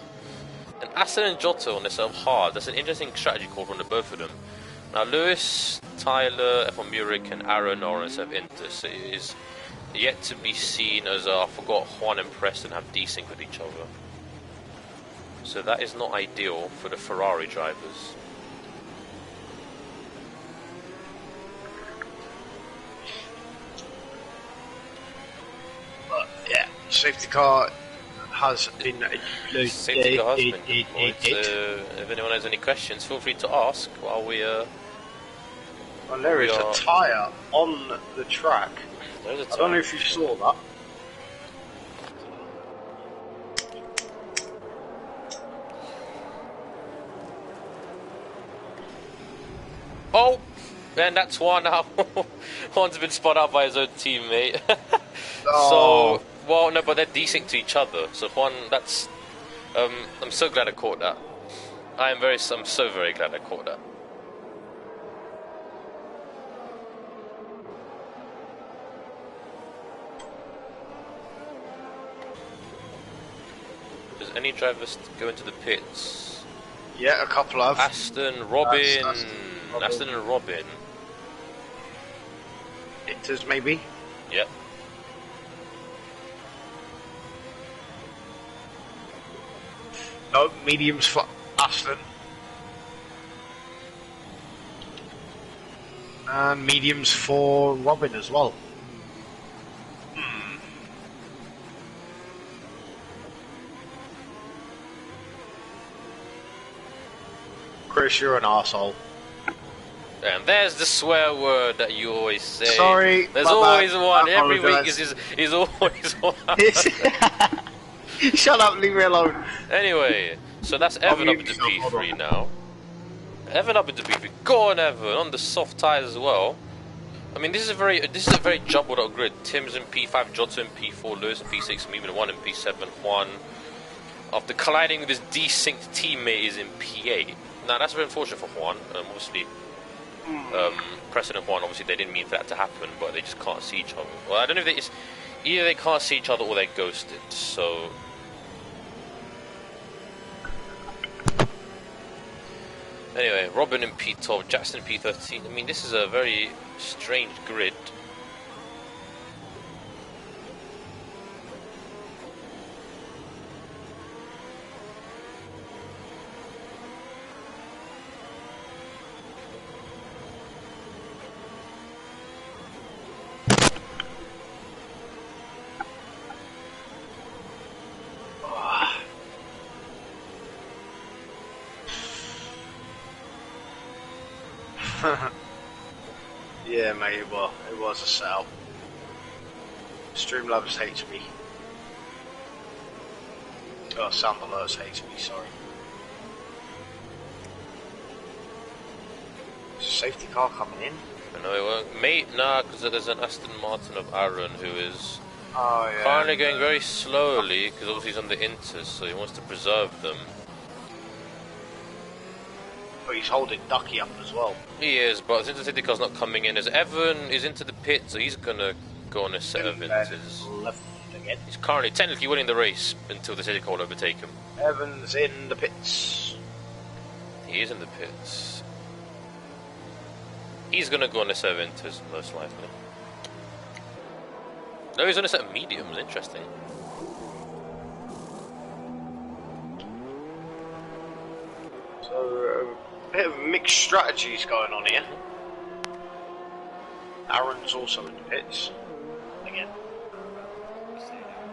Speaker 1: And Aston and Giotto on this set of hard. That's an interesting strategy call from the both of them. Now Lewis, Tyler, F1 Murik and Aaron are on a set of Intus. It is yet to be seen as I forgot Juan and Preston have desync with each other. So that is not ideal for the Ferrari drivers.
Speaker 2: But yeah, safety car has been deployed.
Speaker 1: Safety car has been deployed. If anyone has any questions, feel free to ask while we
Speaker 2: well, there is a tyre on the track. I don't know if you saw that.
Speaker 1: Oh, and that's Juan now. Juan's been spun out by his own teammate.
Speaker 2: Oh.
Speaker 1: So, well, no, but they're desync to each other. So Juan, that's. I'm so glad I caught that. I'm so very glad I caught that. Does any drivers go into the pits?
Speaker 2: Yeah, a couple of.
Speaker 1: Aston, Robin. Aston and Robin.
Speaker 2: Inters, maybe?
Speaker 1: Yep.
Speaker 2: No, mediums for Aston. And mediums for Robin as well. Chris, you're an arsehole.
Speaker 1: And there's the swear word that you always say.
Speaker 2: Sorry,
Speaker 1: there's always
Speaker 2: bad.
Speaker 1: one. Every week is always one.
Speaker 2: Shut up, leave me alone.
Speaker 1: Anyway, so that's Evan up into P3 now. Evan up into P3. Go on, Evan, on the soft tyres as well. I mean, this is a very jumbled up grid. Tim's in P5, Jota in P4, Lewis in P6, me in 1 in P7, Juan. After colliding with his desynced teammate is in P8. Now that's very unfortunate for Juan. Obviously, Preston and Juan, obviously they didn't mean for that to happen, but they just can't see each other. Well, I don't know if either they can't see each other or they're ghosted. So. Anyway, Robin in P12, Jackson in P13. I mean, this is a very strange grid.
Speaker 2: Yeah, mate, it was a sell. Streamlabs hates me. Oh, Sound Alerts hates me, sorry. Is a safety car coming in?
Speaker 1: No, it won't. Mate, nah, because there's an Aston Martin of Aaron who is currently going very slowly, because obviously he's on the Inters, so he wants to preserve them.
Speaker 2: But he's holding Ducky up as well.
Speaker 1: He is, but since the safety car's not coming in, as Evan is into the pit, so he's going to go on a set of Inters.
Speaker 2: Left again.
Speaker 1: He's currently technically winning the race until the safety car will overtake him.
Speaker 2: Evan's in the pits.
Speaker 1: He is in the pits. He's going to go on a set of Inters, most likely. No, he's on a set of mediums, interesting.
Speaker 2: So, a bit of mixed strategies going on here. Aaron's also in the pits. Again.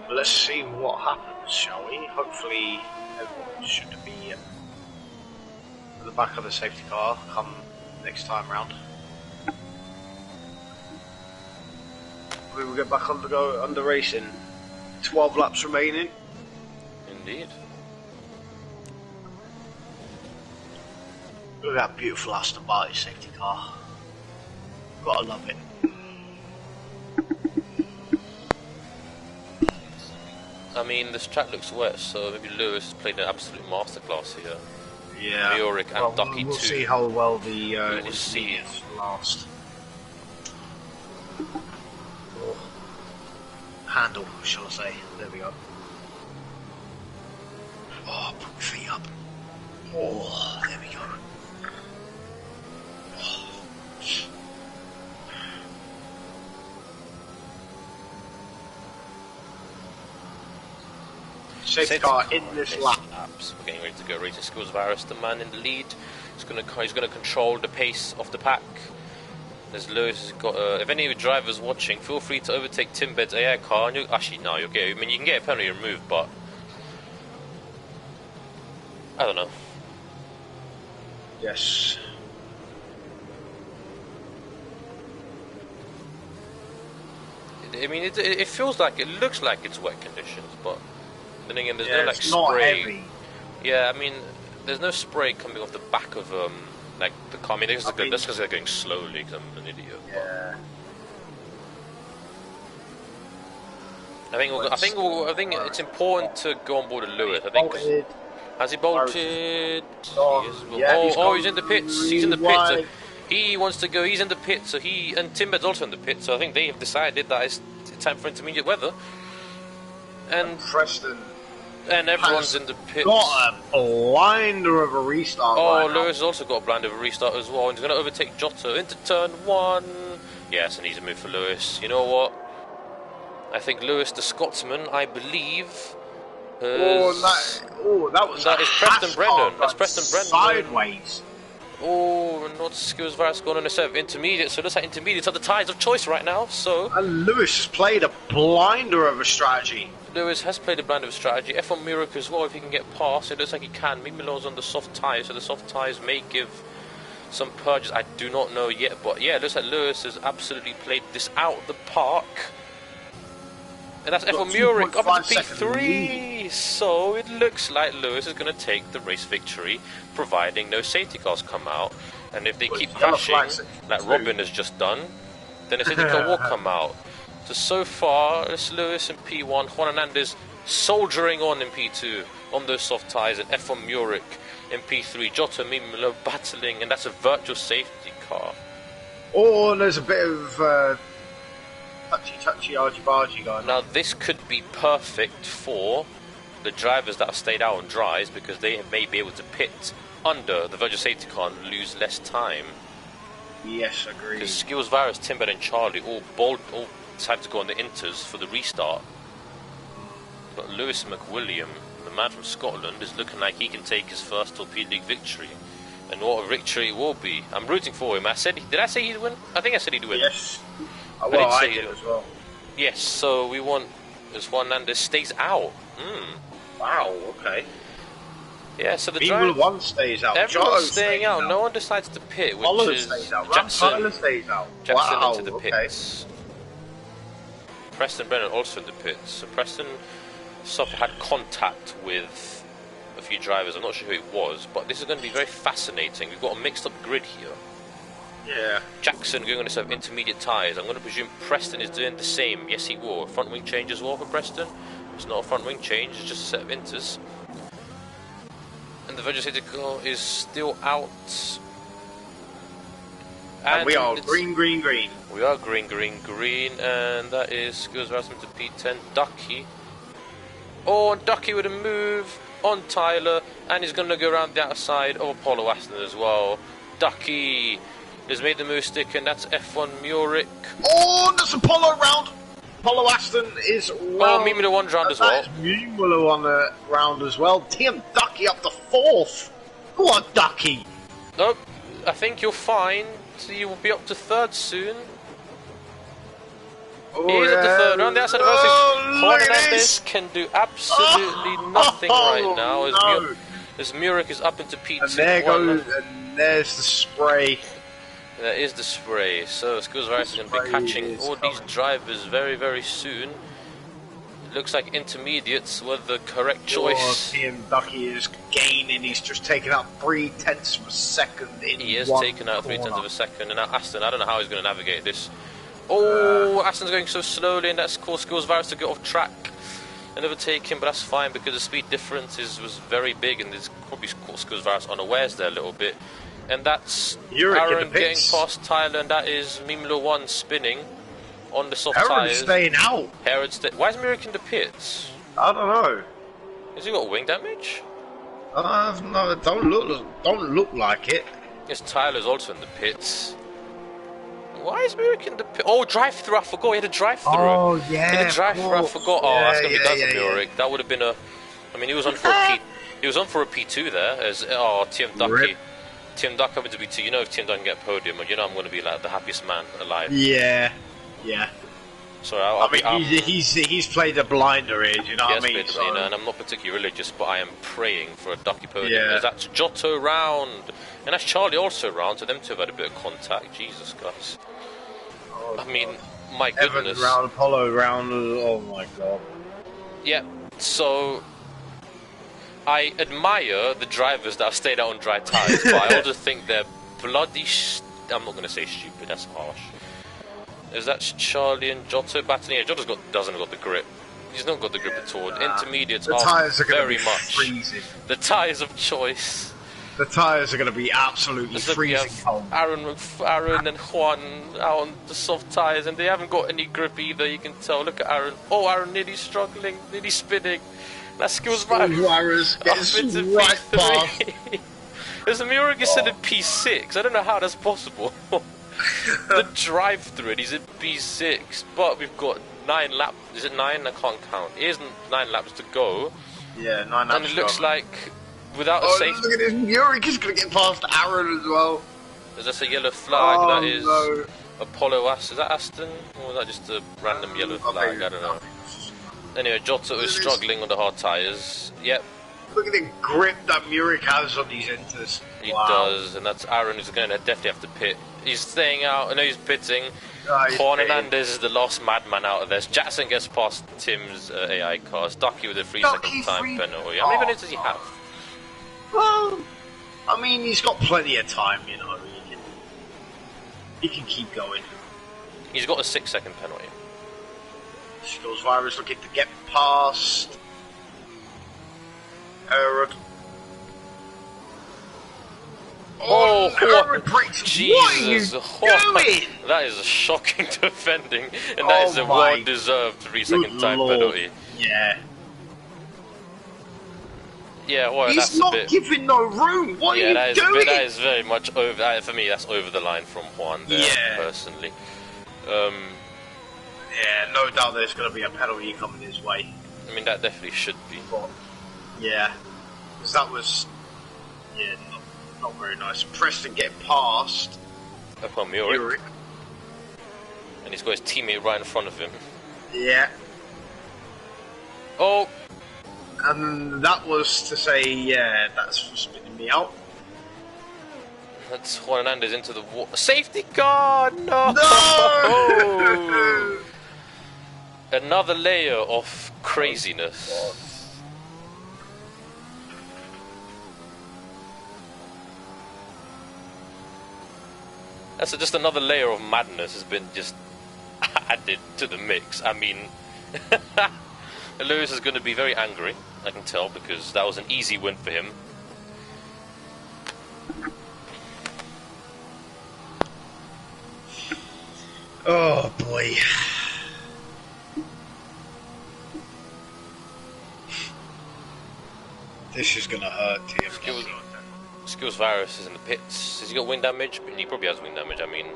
Speaker 2: Let's see what happens, shall we? Hopefully everyone should be at the back of the safety car come next time round. We will get back on the go under racing. 12 laps remaining.
Speaker 1: Indeed.
Speaker 2: Look at that beautiful Aston Martin safety car. Gotta love it.
Speaker 1: I mean, this track looks wet, so maybe Lewis has played an absolute masterclass here.
Speaker 2: Yeah.
Speaker 1: Miorik and Ducky
Speaker 2: we'll
Speaker 1: too.
Speaker 2: see how well the
Speaker 1: We'll see.
Speaker 2: last. Oh. Handle, shall I say. There we go. Oh, put my feet up. Oh, there we go. Safety car in this lap.
Speaker 1: We're getting ready to go. Racing Skills Virus, the man in the lead. He's going to control the pace of the pack. As Lewis has got. If any drivers watching, feel free to overtake Tim Bed's AI car. And actually, no, you'll get. I mean, you can get a penalty removed, but I don't know.
Speaker 2: Yes.
Speaker 1: I mean, it feels like it looks like it's wet conditions, but then again, there's no like
Speaker 2: it's not
Speaker 1: spray.
Speaker 2: heavy.
Speaker 1: Yeah, I mean, there's no spray coming off the back of Like the car. I mean, that's because they're going slowly. Because I'm an idiot.
Speaker 2: Yeah.
Speaker 1: I think it's important to go on board with Lewis. I think. Has he bolted? He's in the pits. He's in the pits. So he wants to go. He's in the pits. So and Timber's also in the pits. So I think they have decided that it's time for intermediate weather. And
Speaker 2: Preston.
Speaker 1: And everyone's in the pits.
Speaker 2: Got a blinder of a restart.
Speaker 1: Lewis has also got a blinder of a restart as well. And he's going to overtake Giotto into turn 1. Yes, an easy move for Lewis. You know what? I think Lewis, the Scotsman, I believe. That is Preston Brennan. That's Preston Brennan.
Speaker 2: Sideways.
Speaker 1: Oh, not Skills Varus going on a set of intermediate. So it looks like intermediates are the tyres of choice right now. So
Speaker 2: and Lewis has played a blinder of a strategy.
Speaker 1: Lewis has played a blinder of a strategy. F1 Murik as well. If he can get past, it looks like he can. Mimilo's on the soft tyres, so the soft tyres may give some purges. I do not know yet, but yeah, it looks like Lewis has absolutely played this out of the park. And that's F1 Murik up into P3. So it looks like Lewis is going to take the race victory, providing no safety cars come out. And if they keep crashing, like Robin has just done, then a safety car will come out. So far, it's Lewis in P1, Juan Hernandez soldiering on in P2 on those soft tyres, and F1 Murik in P3. Giotto and Mimolo battling, and that's a virtual safety car.
Speaker 2: Oh, and there's a bit of touchy, argy-bargy going on.
Speaker 1: Now, this could be perfect for the drivers that have stayed out on dries, because they may be able to pit under the virtual safety car and lose less time.
Speaker 2: Yes, agreed.
Speaker 1: Because Skills Varus, Timber, and Charlie all decided to go on the inters for the restart. But Lewis McWilliam, the man from Scotland, is looking like he can take his first Torpedo League victory. And what a victory it will be. I'm rooting for him. Did I say he'd win? I think I said he'd win.
Speaker 2: Yes. Well, I did as well.
Speaker 1: Yes, so we want as Juan Hernandez stays out.
Speaker 2: Wow, okay.
Speaker 1: Yeah, so the
Speaker 2: driver one stays out.
Speaker 1: Everyone's staying out. No one decides to pit, which
Speaker 2: Oliver
Speaker 1: is
Speaker 2: stays out.
Speaker 1: Jackson.
Speaker 2: Stays out.
Speaker 1: Jackson into the pits. Preston Brennan also in the pits. So Preston had contact with a few drivers. I'm not sure who it was, but this is going to be very fascinating. We've got a mixed up grid here.
Speaker 2: Yeah.
Speaker 1: Jackson going on a set of intermediate tyres. I'm going to presume Preston is doing the same. Yes, he will. A front wing change as well for Preston. It's not a front wing change, it's just a set of inters. And the virtual safety car is still out.
Speaker 2: And we are green.
Speaker 1: We are green, and that is Skills Rasmus to P10. Ducky. Oh, and Ducky with a move on Tyler, and he's going to go around the outside of Apollo Aston as well. Ducky has made the move stick, and that's F1 Murik.
Speaker 2: Oh, that's Apollo round. Apollo Aston is round.
Speaker 1: Oh, Mimolo on round as well.
Speaker 2: Mimolo on the round as well. Team Ducky up to 4th. Go on, Ducky.
Speaker 1: Nope, I think you're fine. So you will be up to 3rd soon.
Speaker 2: Oh,
Speaker 1: he is up to 3rd round. The outside of Juan Hernandez can do absolutely nothing right now as Murik is up into P2.
Speaker 2: And there goes, and there's the spray.
Speaker 1: There is the spray. So Skills Varus is going to be catching all these drivers very, very soon. It looks like intermediates were the correct choice.
Speaker 2: Team Ducky is gaining. He's just taken out 3/10 of a second in
Speaker 1: He has taken out 3/10 of a second. And now Aston, I don't know how he's going to navigate this. Oh, Aston's going so slowly, and that's caused Skills Varus to get off track and overtake him, but that's fine because the speed difference was very big, and it's probably caught Skills Varus unawares there a little bit. And that's Aaron getting past Tyler, and that is Mimolo 1 spinning on the soft tyres.
Speaker 2: Staying out.
Speaker 1: Why is Murik in the pits?
Speaker 2: I don't know.
Speaker 1: Has he got wing damage?
Speaker 2: No, don't look like it.
Speaker 1: Yes, Tyler's also in the pits. Why is Murik in the pit? Oh, drive-through! I forgot he had a drive-through.
Speaker 2: Oh yeah.
Speaker 1: He had a drive-through. I forgot. Oh, that's gonna be done for Murik. That would have been a. I mean, he was on for a P. He was on for a P2 there. As Team Ducky. Team Duck coming to P2. You know, if Team Duck can get a podium, you know I'm going to be like the happiest man alive.
Speaker 2: Yeah.
Speaker 1: So
Speaker 2: he's played a blinder here, you know what I mean?
Speaker 1: And I'm not particularly religious, but I am praying for a Ducky podium. Yeah. That's Giotto round, and that's Charlie also round. So them two have had a bit of contact. Jesus, guys.
Speaker 2: Oh,
Speaker 1: I mean, my goodness.
Speaker 2: Evans round, Apollo round. Oh my god.
Speaker 1: Yeah. So I admire the drivers that have stayed out on dry tyres, but I also think they're bloody I'm not going to say stupid, that's harsh. Is that Charlie and Giotto battling? Yeah, Giotto's doesn't got the grip. He's not got the grip at all. Intermediates
Speaker 2: the
Speaker 1: are
Speaker 2: tyres are
Speaker 1: very
Speaker 2: be
Speaker 1: much
Speaker 2: freezing.
Speaker 1: the tyres of choice.
Speaker 2: The tyres are going to be absolutely freezing cold.
Speaker 1: Aaron and Juan out on the soft tyres, and they haven't got any grip either, you can tell. Look at Aaron. Oh, Aaron nearly struggling, nearly spinning. That skills
Speaker 2: virus gets right past.
Speaker 1: There's a Murik is still in P6. I don't know how that's possible. The drive-through, he's in P6, but we've got 9 laps. Is it 9? I can't count. It isn't 9 laps to go.
Speaker 2: Yeah, 9 laps.
Speaker 1: And it looks like without a safety.
Speaker 2: Look at this! Murik is going to get past Aaron as well.
Speaker 1: There's a yellow flag. That is
Speaker 2: no.
Speaker 1: Apollo Aston. Is that Aston? Or was that just a random yellow flag? I don't know. Anyway, Giotto is struggling on the hard tyres. Yep.
Speaker 2: Look at the grip that Murik has on these enters.
Speaker 1: He does, and that's Aaron who's going to definitely have to pit. He's staying out. I know he's pitting. Juan Hernandez is the last madman out of this. Jackson gets past Tim's AI cars. Ducky with a 3-second time penalty. How many minutes does he have?
Speaker 2: Well, I mean, he's got plenty of time, you know. He can keep going.
Speaker 1: He's got a 6-second penalty.
Speaker 2: Skills Virus looking to get past Herod.
Speaker 1: Oh,
Speaker 2: Herod breaks.
Speaker 1: Jesus!
Speaker 2: What are you doing?
Speaker 1: That is a shocking defending, and that is a well-deserved 3-second time penalty.
Speaker 2: Yeah.
Speaker 1: Yeah, well,
Speaker 2: he's
Speaker 1: that's
Speaker 2: not
Speaker 1: a bit...
Speaker 2: giving no room. What are you doing?
Speaker 1: That is very much over. For me, that's over the line from Juan there, personally.
Speaker 2: Yeah, no doubt there's going to be a penalty coming his way.
Speaker 1: I mean, that definitely should be.
Speaker 2: But, yeah, because that was, not very nice. Preston getting past
Speaker 1: upon Murik. And he's got his teammate right in front of him.
Speaker 2: Yeah.
Speaker 1: Oh!
Speaker 2: And that was to say, that's for spinning me out.
Speaker 1: That's Juan Hernandez into the water. Safety car! No!
Speaker 2: No!
Speaker 1: Another layer of craziness. That's just another layer of madness has been just added to the mix. I mean, Lewis is going to be very angry, I can tell, because that was an easy win for him.
Speaker 2: Oh boy. This is going to hurt him.
Speaker 1: Skills Virus is in the pits. Has he got wind damage? He probably has wind damage, I mean.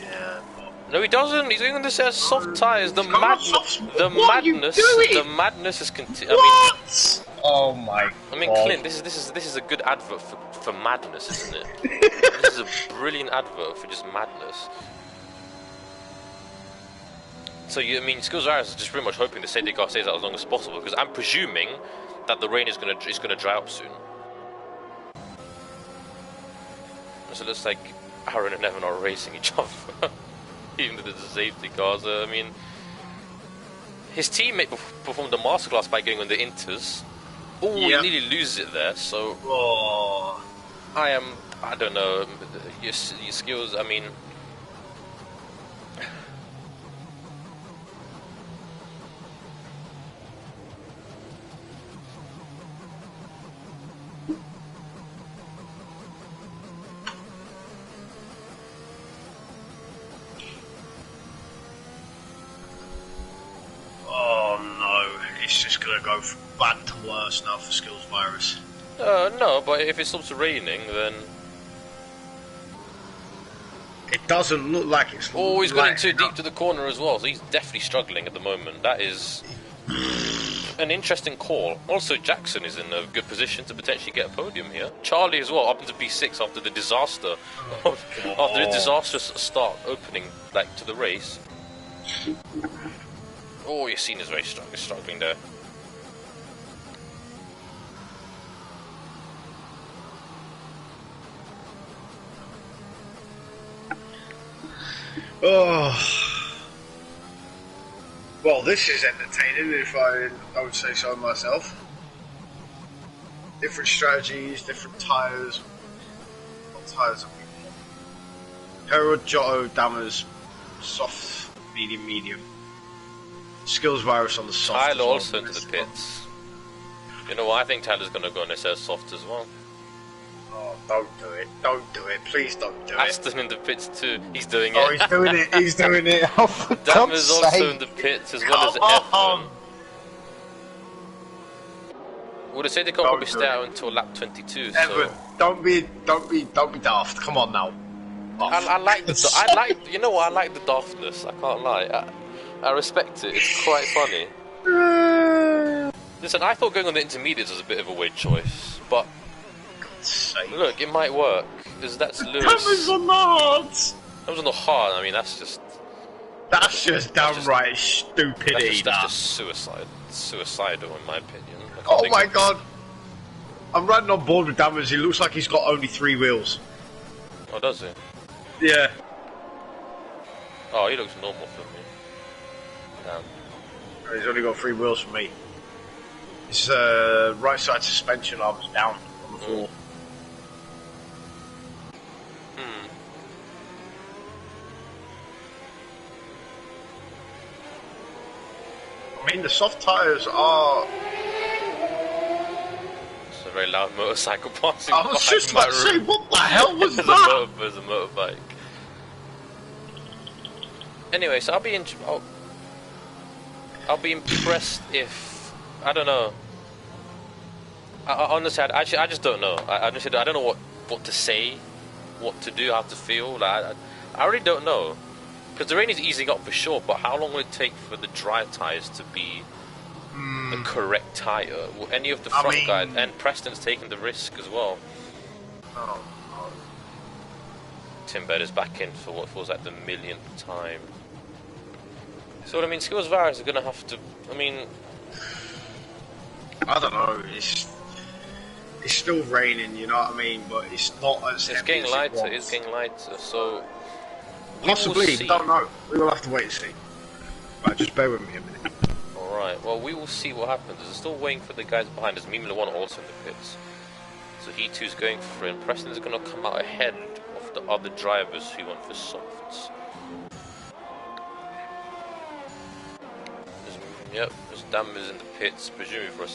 Speaker 2: Yeah.
Speaker 1: No, he doesn't. He's going to say soft tyres. The madness is continuing.
Speaker 2: What? Oh my!
Speaker 1: I mean, Clint, this is a good advert for madness, isn't it? This is a brilliant advert for just madness. So I mean, Skills Virus is just pretty much hoping the safety car stays out as long as possible, because I'm presuming that the rain is going to dry up soon. So it looks like Aaron and Evan are racing each other. Even though there's a safety car, so I mean, his teammate performed a masterclass by getting on the inters. Oh, he nearly loses it there. So I don't know. Your skills. I mean,
Speaker 2: it's just going to go from bad to worse now for Skills Virus.
Speaker 1: No, but if it stops raining, then...
Speaker 2: It doesn't look like it's...
Speaker 1: Oh, he's going too deep to the corner as well, so he's definitely struggling at the moment. That is an interesting call. Also, Jackson is in a good position to potentially get a podium here. Charlie as well, up into P6 after the disaster. After the disastrous start opening, to the race. Oh, Yassine is very struggling there.
Speaker 2: Oh. Well, this is entertaining, if I would say so myself. Different strategies, different tyres. Not tyres have we got? Herod, Giotto, Dammers, soft, medium, medium. Skills virus on the soft.
Speaker 1: Tyler also into the pits. You know what? I think Tyler's gonna go on this as soft as well.
Speaker 2: Oh, don't do it. Don't do it. Please don't do it.
Speaker 1: Aston in the pits too. He's doing it.
Speaker 2: Oh, he's doing it. He's doing it. Oh, for
Speaker 1: Dammers
Speaker 2: God's
Speaker 1: also
Speaker 2: sake.
Speaker 1: in the pits as well as Evan. Well, they say they can't probably stay out until lap 22.
Speaker 2: Evan,
Speaker 1: so
Speaker 2: don't be daft. Come on now.
Speaker 1: I like the you know what? I like the daftness. I can't lie. I respect it. It's quite funny. Listen, I thought going on the intermediates was a bit of a weird choice, but look, it might work. Because that's Lewis.
Speaker 2: Dammers on the hards.
Speaker 1: That was on the hard. I mean, that's just
Speaker 2: downright stupidity.
Speaker 1: That's just suicidal in my opinion.
Speaker 2: Oh my god! I'm running on board with Dammers. He looks like he's got only 3 wheels.
Speaker 1: Oh, does he?
Speaker 2: Yeah.
Speaker 1: Oh, he looks normal for me. Damn.
Speaker 2: He's only got 3 wheels for me. His right side suspension arm's down on the floor. I mean, the soft tyres are...
Speaker 1: It's a very loud motorcycle passing
Speaker 2: I was just about to say, what the hell was that?
Speaker 1: There's a motorbike. Anyway, so I'll be impressed if... I don't know. I honestly, I just don't know. I don't know what to say, what to do, how to feel. Like, I really don't know. Because the rain is easing up for sure, but how long will it take for the dry tyres to be the correct tyre? Will any of the front guys, and Preston's taking the risk as well.
Speaker 2: Oh, no.
Speaker 1: Tim Bedder's back in for what feels like the millionth time. So I mean, Skills Virus are going to have to, I mean...
Speaker 2: I don't know, it's still raining, you know what I mean, but it's not as
Speaker 1: It's getting lighter, it's getting lighter, so...
Speaker 2: Possibly, we don't know. We will have to wait and see. Right, just bear with me a minute.
Speaker 1: Alright, well, we will see what happens. We're still waiting for the guys behind us. Mimula 1 also in the pits. So he too's going for it. And Preston's going to come out ahead of the other drivers who went for softs. There's Dammers in the pits, presumably for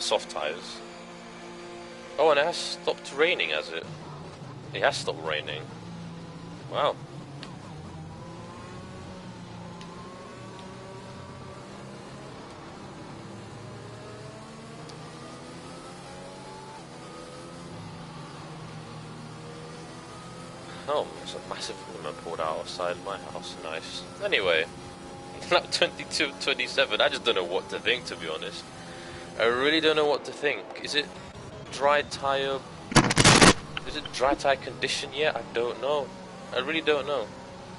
Speaker 1: soft tyres. Oh, and it has stopped raining, has it? It has stopped raining. Wow. Oh, there's a massive limit pulled out outside my house. Nice. Anyway, lap 22, 27. I just don't know what to think, to be honest. I really don't know what to think. Is it dry tire? Is it dry tire condition yet? I don't know. I really don't know.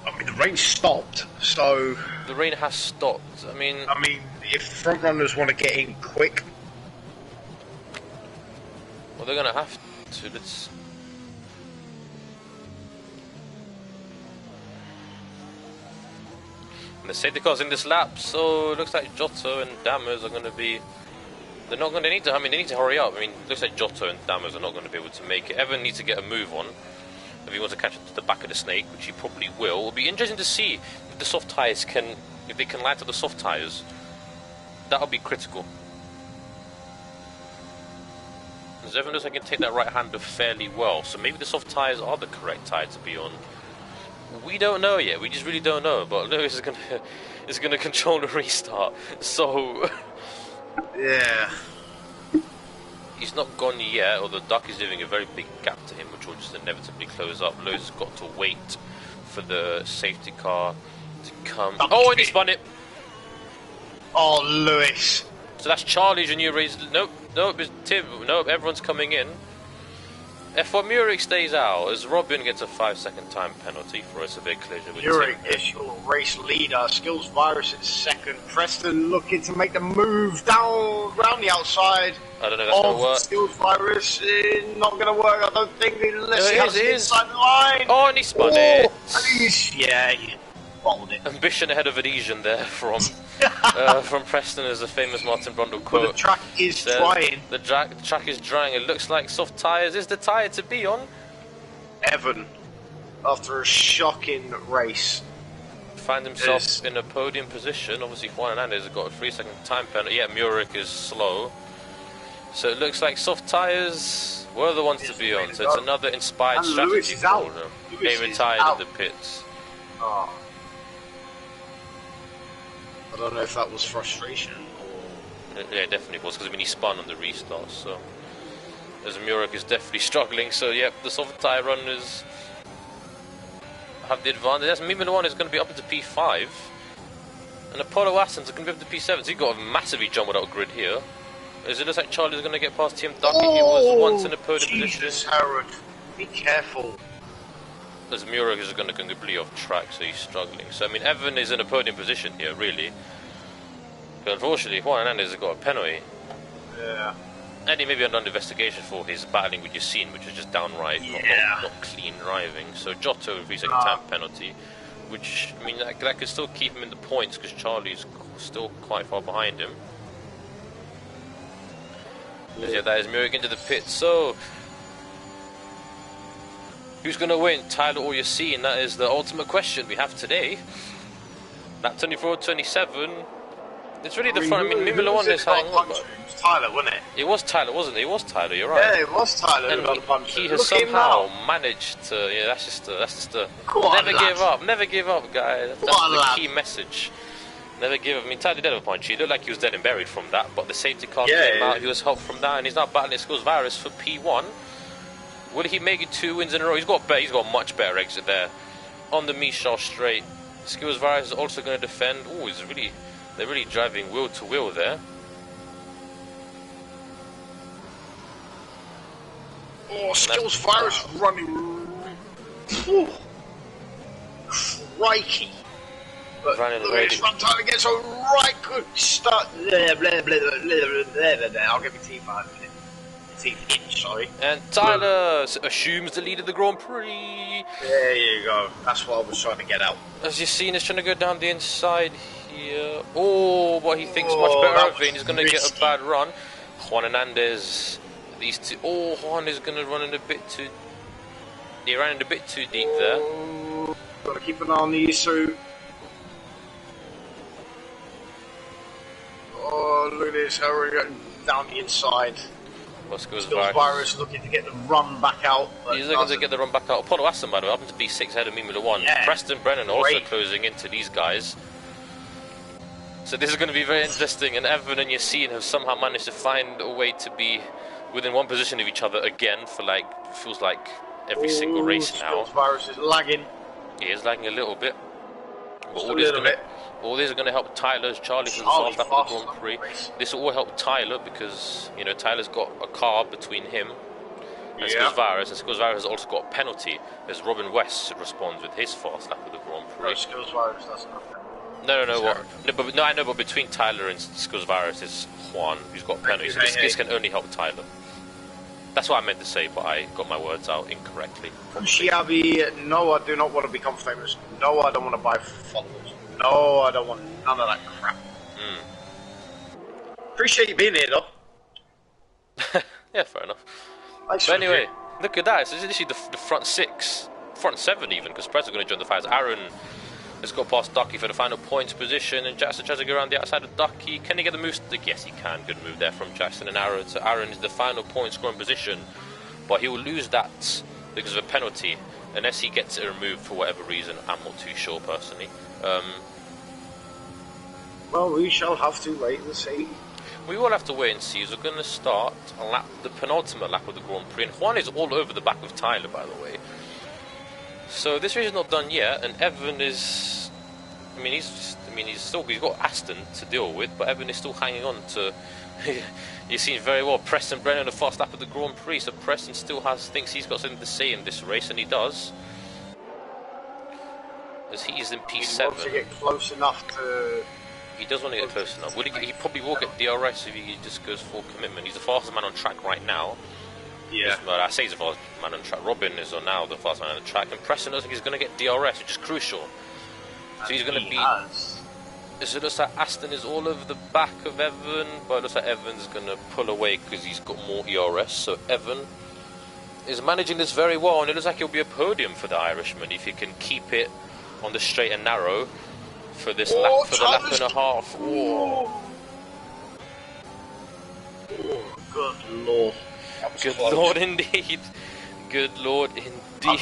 Speaker 2: I mean, the rain stopped, so...
Speaker 1: The rain has stopped. I mean,
Speaker 2: if the front runners want to get in quick...
Speaker 1: Well, they're going to have to. Let's... And the safety car's in this lap, so it looks like Giotto and Dammers are going to be... They're not going to need to... I mean, they need to hurry up. I mean, it looks like Giotto and Dammers are not going to be able to make it. Evan needs to get a move on if he wants to catch up to the back of the snake, which he probably will. It'll be interesting to see if the soft tyres can... If they can light up the soft tyres. That'll be critical. Because Evan looks like he can take that right-hander fairly well, so maybe the soft tyres are the correct tyre to be on. We don't know yet. We just really don't know. But Lewis is gonna control the restart. So
Speaker 2: yeah,
Speaker 1: he's not gone yet. Or the duck is leaving a very big gap to him, which will just inevitably close up. Lewis has got to wait for the safety car to come. Oh, and he spun it.
Speaker 2: Oh, Lewis.
Speaker 1: So that's Charlie's new race. Nope, it's Tim. Nope, everyone's coming in. F1 Murik stays out as Robin gets a 5-second time penalty for a severe collision with
Speaker 2: Murik
Speaker 1: Tim.
Speaker 2: is your race leader. Skills Virus in second. Preston looking to make the move down round the outside.
Speaker 1: I don't know if that's going to work.
Speaker 2: Skills Virus not going to work. I don't think unless he has
Speaker 1: it
Speaker 2: the
Speaker 1: is.
Speaker 2: inside line.
Speaker 1: Oh, and he spun it.
Speaker 2: Yeah, he bottled it.
Speaker 1: Ambition ahead of adhesion there from Preston, as a famous Martin Brundle quote.
Speaker 2: Well, the track is drying.
Speaker 1: The track is drying. It looks like soft tyres is the tyre to be on.
Speaker 2: Evan, after a shocking race,
Speaker 1: find himself in a podium position. Obviously, Juan Hernandez has got a 3-second time penalty. Yeah, Murik is slow. So it looks like soft tyres were the ones to be on. So it's another inspired strategy for them. He retired in the pits.
Speaker 2: Oh. I don't know if that was frustration or...
Speaker 1: Yeah, it definitely was, because I mean he spun on the restart. So as Murik is definitely struggling. So yep, the soft tyre runners have the advantage. As Mimula 1 is going to be up into P5, and Apollo Assens are going to be up to P7. So you've got a massively jumbled out grid here. As it looks like Charlie's going to get past Tim Ducky. He was once in a podium position.
Speaker 2: Harold, be careful.
Speaker 1: As Murik is going to completely off track, so he's struggling. So I mean, Evan is in a podium position here, really. But unfortunately, Juan Hernandez has got a penalty.
Speaker 2: Yeah.
Speaker 1: And he may be under investigation for his battling with Yassine, which is just downright not clean driving. So Giotto, 3-second time penalty, which I mean that could still keep him in the points because Charlie's still quite far behind him. Yeah, that is Murik into the pit. So who's going to win, Tyler or Yassine? That is the ultimate question we have today. Lap 24-27. It's really the front. I mean, Mimula 1 is hanging on.
Speaker 2: It was Tyler, wasn't it?
Speaker 1: It was Tyler, wasn't it? It was Tyler. You're right.
Speaker 2: Yeah, it was Tyler.
Speaker 1: And he has somehow managed to. Yeah, that's just the. Never give up. Never give up, guys. That's the key message. Never give up. I mean, Tyler did have a punch. He looked like he was dead and buried from that, but the safety car came out. He was helped from that, and he's now battling Skills Virus for P1. Will he make it 2 wins in a row? He's got a much better exit there on the Michel straight. Skills Virus is also going to defend. Oh, they're really driving wheel to wheel there.
Speaker 2: Oh, Skills Virus running. Ooh. Crikey. But front tire gets a right good start. Blah, blah, blah, blah, blah, blah. I'll give you T5 in it. T5, sorry.
Speaker 1: And Tyler assumes the lead of the Grand Prix.
Speaker 2: There you go. That's what I was trying to get out.
Speaker 1: As you've seen, he's trying to go down the inside here. Oh, what he thinks much better of it. He's going to get a bad run. Juan Hernandez. These two. Oh, Juan is going to run in a bit too. He ran in a bit too deep there.
Speaker 2: Got to keep an eye on the issue. Oh, look at this, how we're getting down the inside.
Speaker 1: Skills
Speaker 2: Virus looking to get the run back out.
Speaker 1: He's looking to get the run back out. Apollo Aston, by the way, up to B6 ahead of Mimula 1. Yeah. Preston Brennan also closing into these guys. So this is going to be very interesting, and Evan and Yassine have somehow managed to find a way to be within one position of each other again for feels like every single race now.
Speaker 2: Skills Virus is lagging.
Speaker 1: He is lagging a little bit. But all this is going to help Tyler as Charlie's fast after the Grand Prix. This will all help Tyler because, you know, Tyler's got a car between him and Skills Virus, and Skills Virus has also got a penalty as Robin West responds with his fast lap of the Grand Prix.
Speaker 2: No, Skills Virus doesn't have that.
Speaker 1: No, I know, but between Tyler and Skills Virus is Juan, who's got a penalty. So this can only help Tyler. That's what I meant to say, but I got my words out incorrectly.
Speaker 2: Shiabi, no, I do not want to become famous. No, I don't want to buy followers. No, I don't want none of that crap. Appreciate you being here, though.
Speaker 1: Yeah, fair enough. But anyway, look at that. It's literally the front 6, front 7 even, because Prez are going to join the fights. Aaron has got past Ducky for the final points position, and Jackson tries to go around the outside of Ducky. Can he get the move? Yes, he can. Good move there from Jackson and Aaron. So Aaron is the final point scoring position, but he will lose that because of a penalty, unless he gets it removed for whatever reason. I'm not too sure personally.
Speaker 2: Well, we shall have to wait and see.
Speaker 1: We will have to wait and see. As we're going to start the penultimate lap of the Grand Prix, and Juan is all over the back of Tyler, by the way. So this race is not done yet, and Evan is. He's got Aston to deal with, but Evan is still hanging on to. You've seen very well Preston Brennan the fast lap of the Grand Prix, so Preston still thinks he's got something to say in this race, and he does. As he is in P7.
Speaker 2: He wants to get close enough to.
Speaker 1: He does want to get close enough. He probably will get DRS if he just goes full commitment. He's the fastest man on track right now.
Speaker 2: Yeah.
Speaker 1: Well, I say he's the fastest man on track. Robin is on now the fastest man on the track, and Preston looks like he's going to get DRS, which is crucial. So he's going to be. So it looks like Aston is all over the back of Evan, but it looks like Evan's going to pull away because he's got more ERS. So Evan is managing this very well, and it looks like it'll be a podium for the Irishman if he can keep it on the straight and narrow for this lap, for the lap and a half.
Speaker 2: Oh, good lord!
Speaker 1: Good lord, indeed. Good lord, indeed.
Speaker 2: I'm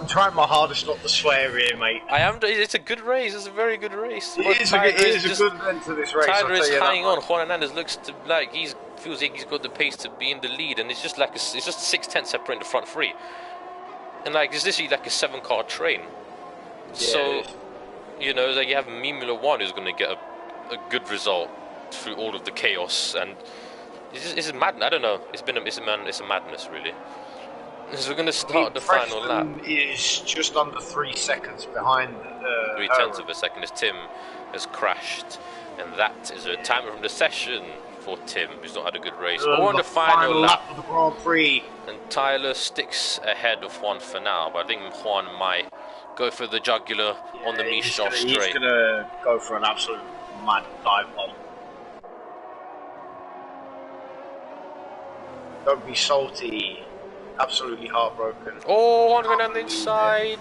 Speaker 2: trying my hardest not to swear here, mate.
Speaker 1: I am. It's a good race. It's a very good race.
Speaker 2: It is a good end to this race.
Speaker 1: Tyler is hanging on. Juan Hernandez looks to like feels like he's got the pace to be in the lead, and it's just like it's just 6/10 separating the front three, and like it's literally like a 7-car train. Yeah, so you know, like you have Mimula 1 who's going to get a good result through all of the chaos, and it's mad. I don't know. It's a madness really. So we're going to start the final lap.
Speaker 2: Is just under 3 seconds behind.
Speaker 1: 3/10 of a second as Tim has crashed, and that is a timer from the session for Tim, who's not had a good race. We're on the final lap
Speaker 2: of the Grand Prix,
Speaker 1: and Tyler sticks ahead of Juan for now, but I think Juan might go for the jugular on the Michon straight.
Speaker 2: He's going to go for an absolute mad dive bomb. Don't be salty. Absolutely heartbroken.
Speaker 1: Oh, Juan went on the inside.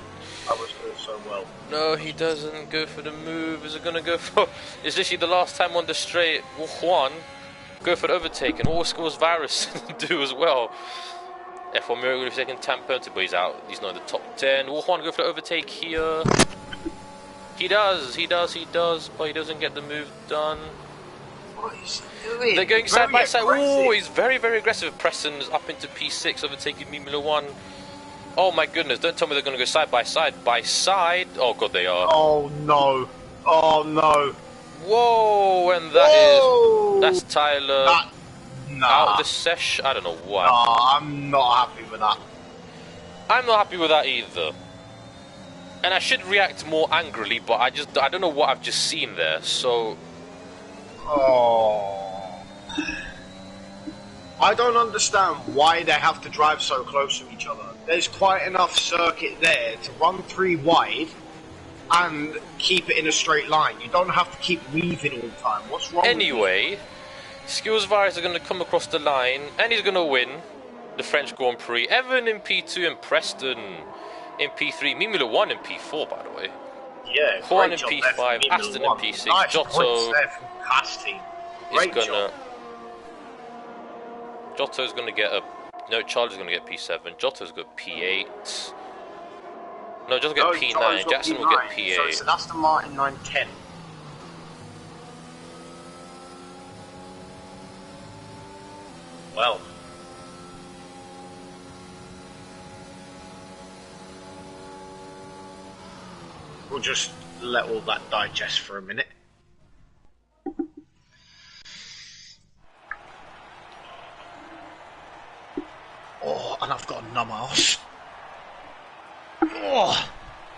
Speaker 2: That was doing so well.
Speaker 1: No, he doesn't go for the move. Is it going to go for... It's literally the last time on the straight. Will Juan go for the overtake? And what will Scores Virus do as well? F1 Miracle with second time penalty, but he's out. He's not in the top 10. Will Juan go for the overtake here? He does, but he doesn't get the move done.
Speaker 2: What is he doing?
Speaker 1: They're going side by side. Oh, he's very, very aggressive. Preston's up into P6, overtaking Mimula 1. Oh my goodness, don't tell me they're going to go side by side. By side? Oh god, they are.
Speaker 2: Oh no. Oh no.
Speaker 1: Whoa, and that's Tyler out of the sesh. I don't know why.
Speaker 2: No, I'm not happy with that.
Speaker 1: I'm not happy with that either. And I should react more angrily, but I don't know what I've just seen there, so...
Speaker 2: Oh, I don't understand why they have to drive so close to each other. There's quite enough circuit there to run 3 wide and keep it in a straight line. You don't have to keep weaving all the time. What's wrong
Speaker 1: anyway, Skills Virus are going to come across the line, and he's going to win the French Grand Prix. Evan in P2 and Preston in P3. Mimula 1 in P4, by the way.
Speaker 2: Yeah,
Speaker 1: Juan in P5, Aston in P6,
Speaker 2: nice
Speaker 1: Giotto
Speaker 2: is
Speaker 1: gonna... Giotto's gonna get a... No, Charlie's gonna get P7, Giotto's got P8. No, Giotto's got P9, Jackson will get P8.
Speaker 2: So it's an Aston Martin 910. Well... We'll just let all that digest for a minute. Oh, and I've got a numb arse. Oh,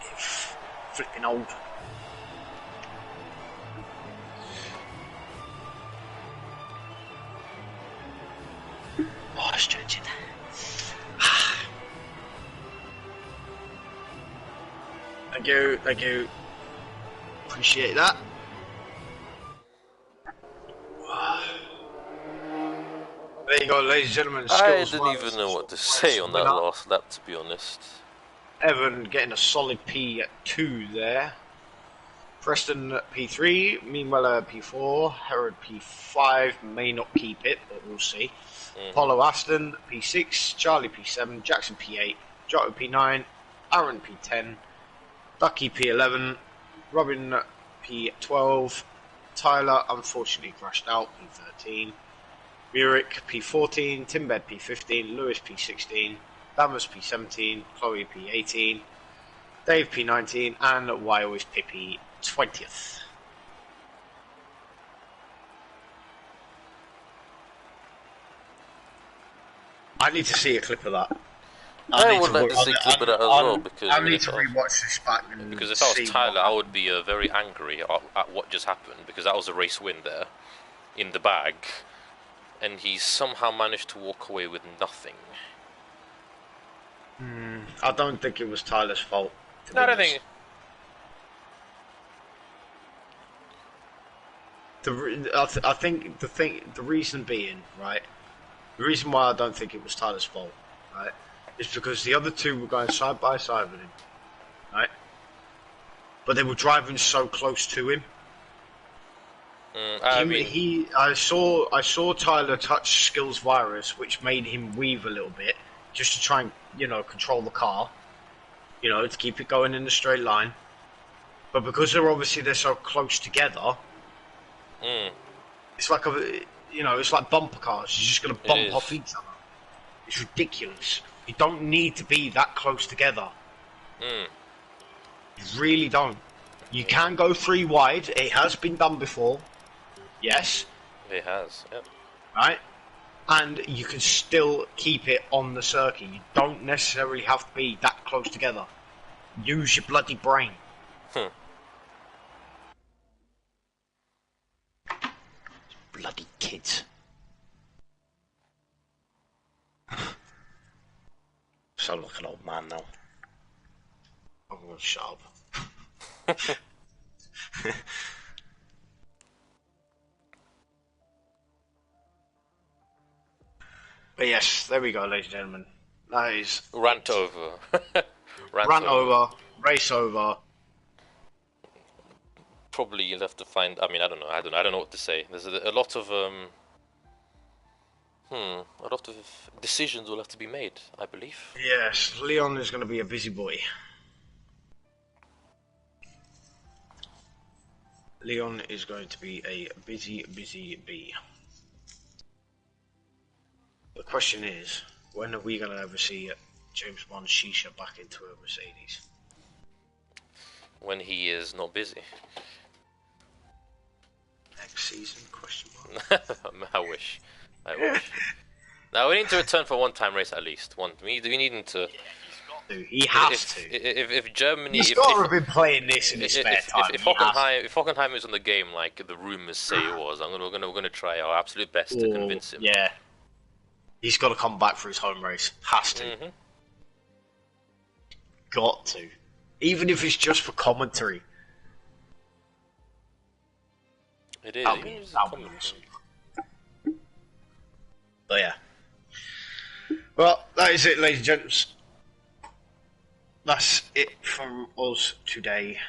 Speaker 2: it's flipping old. Oh, it's changing. Thank you. Appreciate that. There you go, ladies and gentlemen.
Speaker 1: I didn't even know what to say on that last lap, to be honest.
Speaker 2: Evan getting a solid P at 2 there. Preston P3, Meanwhile P4, Herod P5, may not keep it, but we'll see. Apollo Aston P6, Charlie P7, Jackson P8, Giotto P9, Aaron P10, Ducky P11, Robin P12, Tyler unfortunately crashed out P13, Murik P14, Timbed P15, Lewis P16, Damas P17, Chloe P18, Dave P19, and why always Pippi 20th. I need to see a clip of that.
Speaker 1: I would like to see a clip of that as well, because
Speaker 2: I need to rewatch this back.
Speaker 1: Because if I was Tyler, I would be very angry at what just happened, because that was a race win there, in the bag, and he somehow managed to walk away with nothing.
Speaker 2: I don't think it was Tyler's fault.
Speaker 1: No, I don't think.
Speaker 2: I think the reason being, right, the reason why I don't think it was Tyler's fault, right, is because the other two were going side by side with him, right? But they were driving so close to him. I saw Tyler touch skills virus, which made him weave a little bit, just to try and control the car, to keep it going in a straight line. But because they're so close together, it's like it's like bumper cars. You're just gonna bump off each other. It's ridiculous. You don't need to be that close together. You really don't. You can go 3 wide. It has been done before. Yes.
Speaker 1: It has, yep.
Speaker 2: Right? And you can still keep it on the circuit. You don't necessarily have to be that close together. Use your bloody brain. Bloody kids. Sound like an old man now. I'm gonna shut up. But yes, there we go, ladies and gentlemen. That is
Speaker 1: rant over.
Speaker 2: rant over. Race over.
Speaker 1: Probably you'll have to find. I mean, I don't know what to say. There's a lot of a lot of decisions will have to be made, I believe.
Speaker 2: Yes, Leon is going to be a busy boy. Leon is going to be a busy bee. The question is, when are we going to ever see James Bond Shisha back into a Mercedes?
Speaker 1: When he is not busy.
Speaker 2: Next season? Question mark.
Speaker 1: I wish. Now we need to return for one-time race at least. We need him to.
Speaker 2: He has to.
Speaker 1: If Germany,
Speaker 2: he's got to have been playing this in his spare time.
Speaker 1: If Hockenheim is on the game like the rumors say it was, we're gonna try our absolute best to convince him.
Speaker 2: Yeah. He's got to come back for his home race. Has to. Got to. Even if it's just for commentary.
Speaker 1: It is.
Speaker 2: That'll be awesome. But yeah. Well, that is it, ladies and gents. That's it from us today.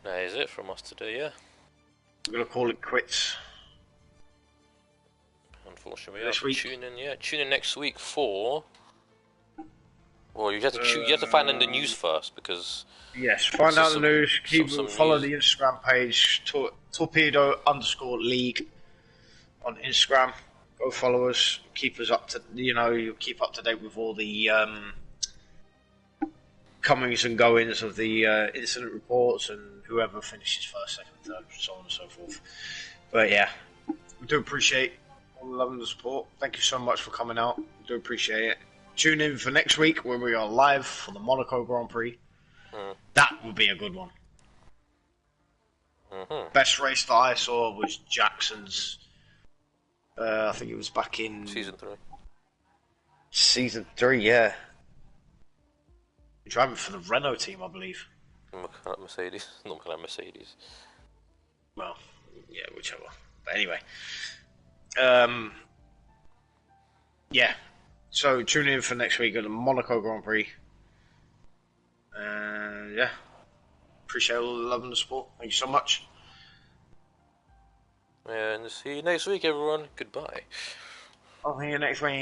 Speaker 1: That is it from us today, yeah.
Speaker 2: We're going to call it quits.
Speaker 1: Unfortunately, tune in next week for. Well, you have to find in the news first because. Yes,
Speaker 2: find out the news. Follow the Instagram page Torpedo_League on Instagram. Go follow us. Keep us up to you'll keep up to date with all the comings and goings of the incident reports and whoever finishes first, second, third, so on and so forth. But yeah, we do appreciate all the love and the support. Thank you so much for coming out. We do appreciate it. Tune in for next week when we are live for the Monaco Grand Prix. That will be a good one. Best race that I saw was Jackson's. I think it was back in
Speaker 1: Season 3.
Speaker 2: Season 3, yeah. Driving for the Renault team, I believe.
Speaker 1: Mercedes. Not Mercedes.
Speaker 2: Well, yeah, whichever. But anyway. Yeah. So tune in for next week at the Monaco Grand Prix. Yeah. Appreciate all the love and the support. Thank you so much.
Speaker 1: And see you next week, everyone. Goodbye.
Speaker 2: I'll see you next week.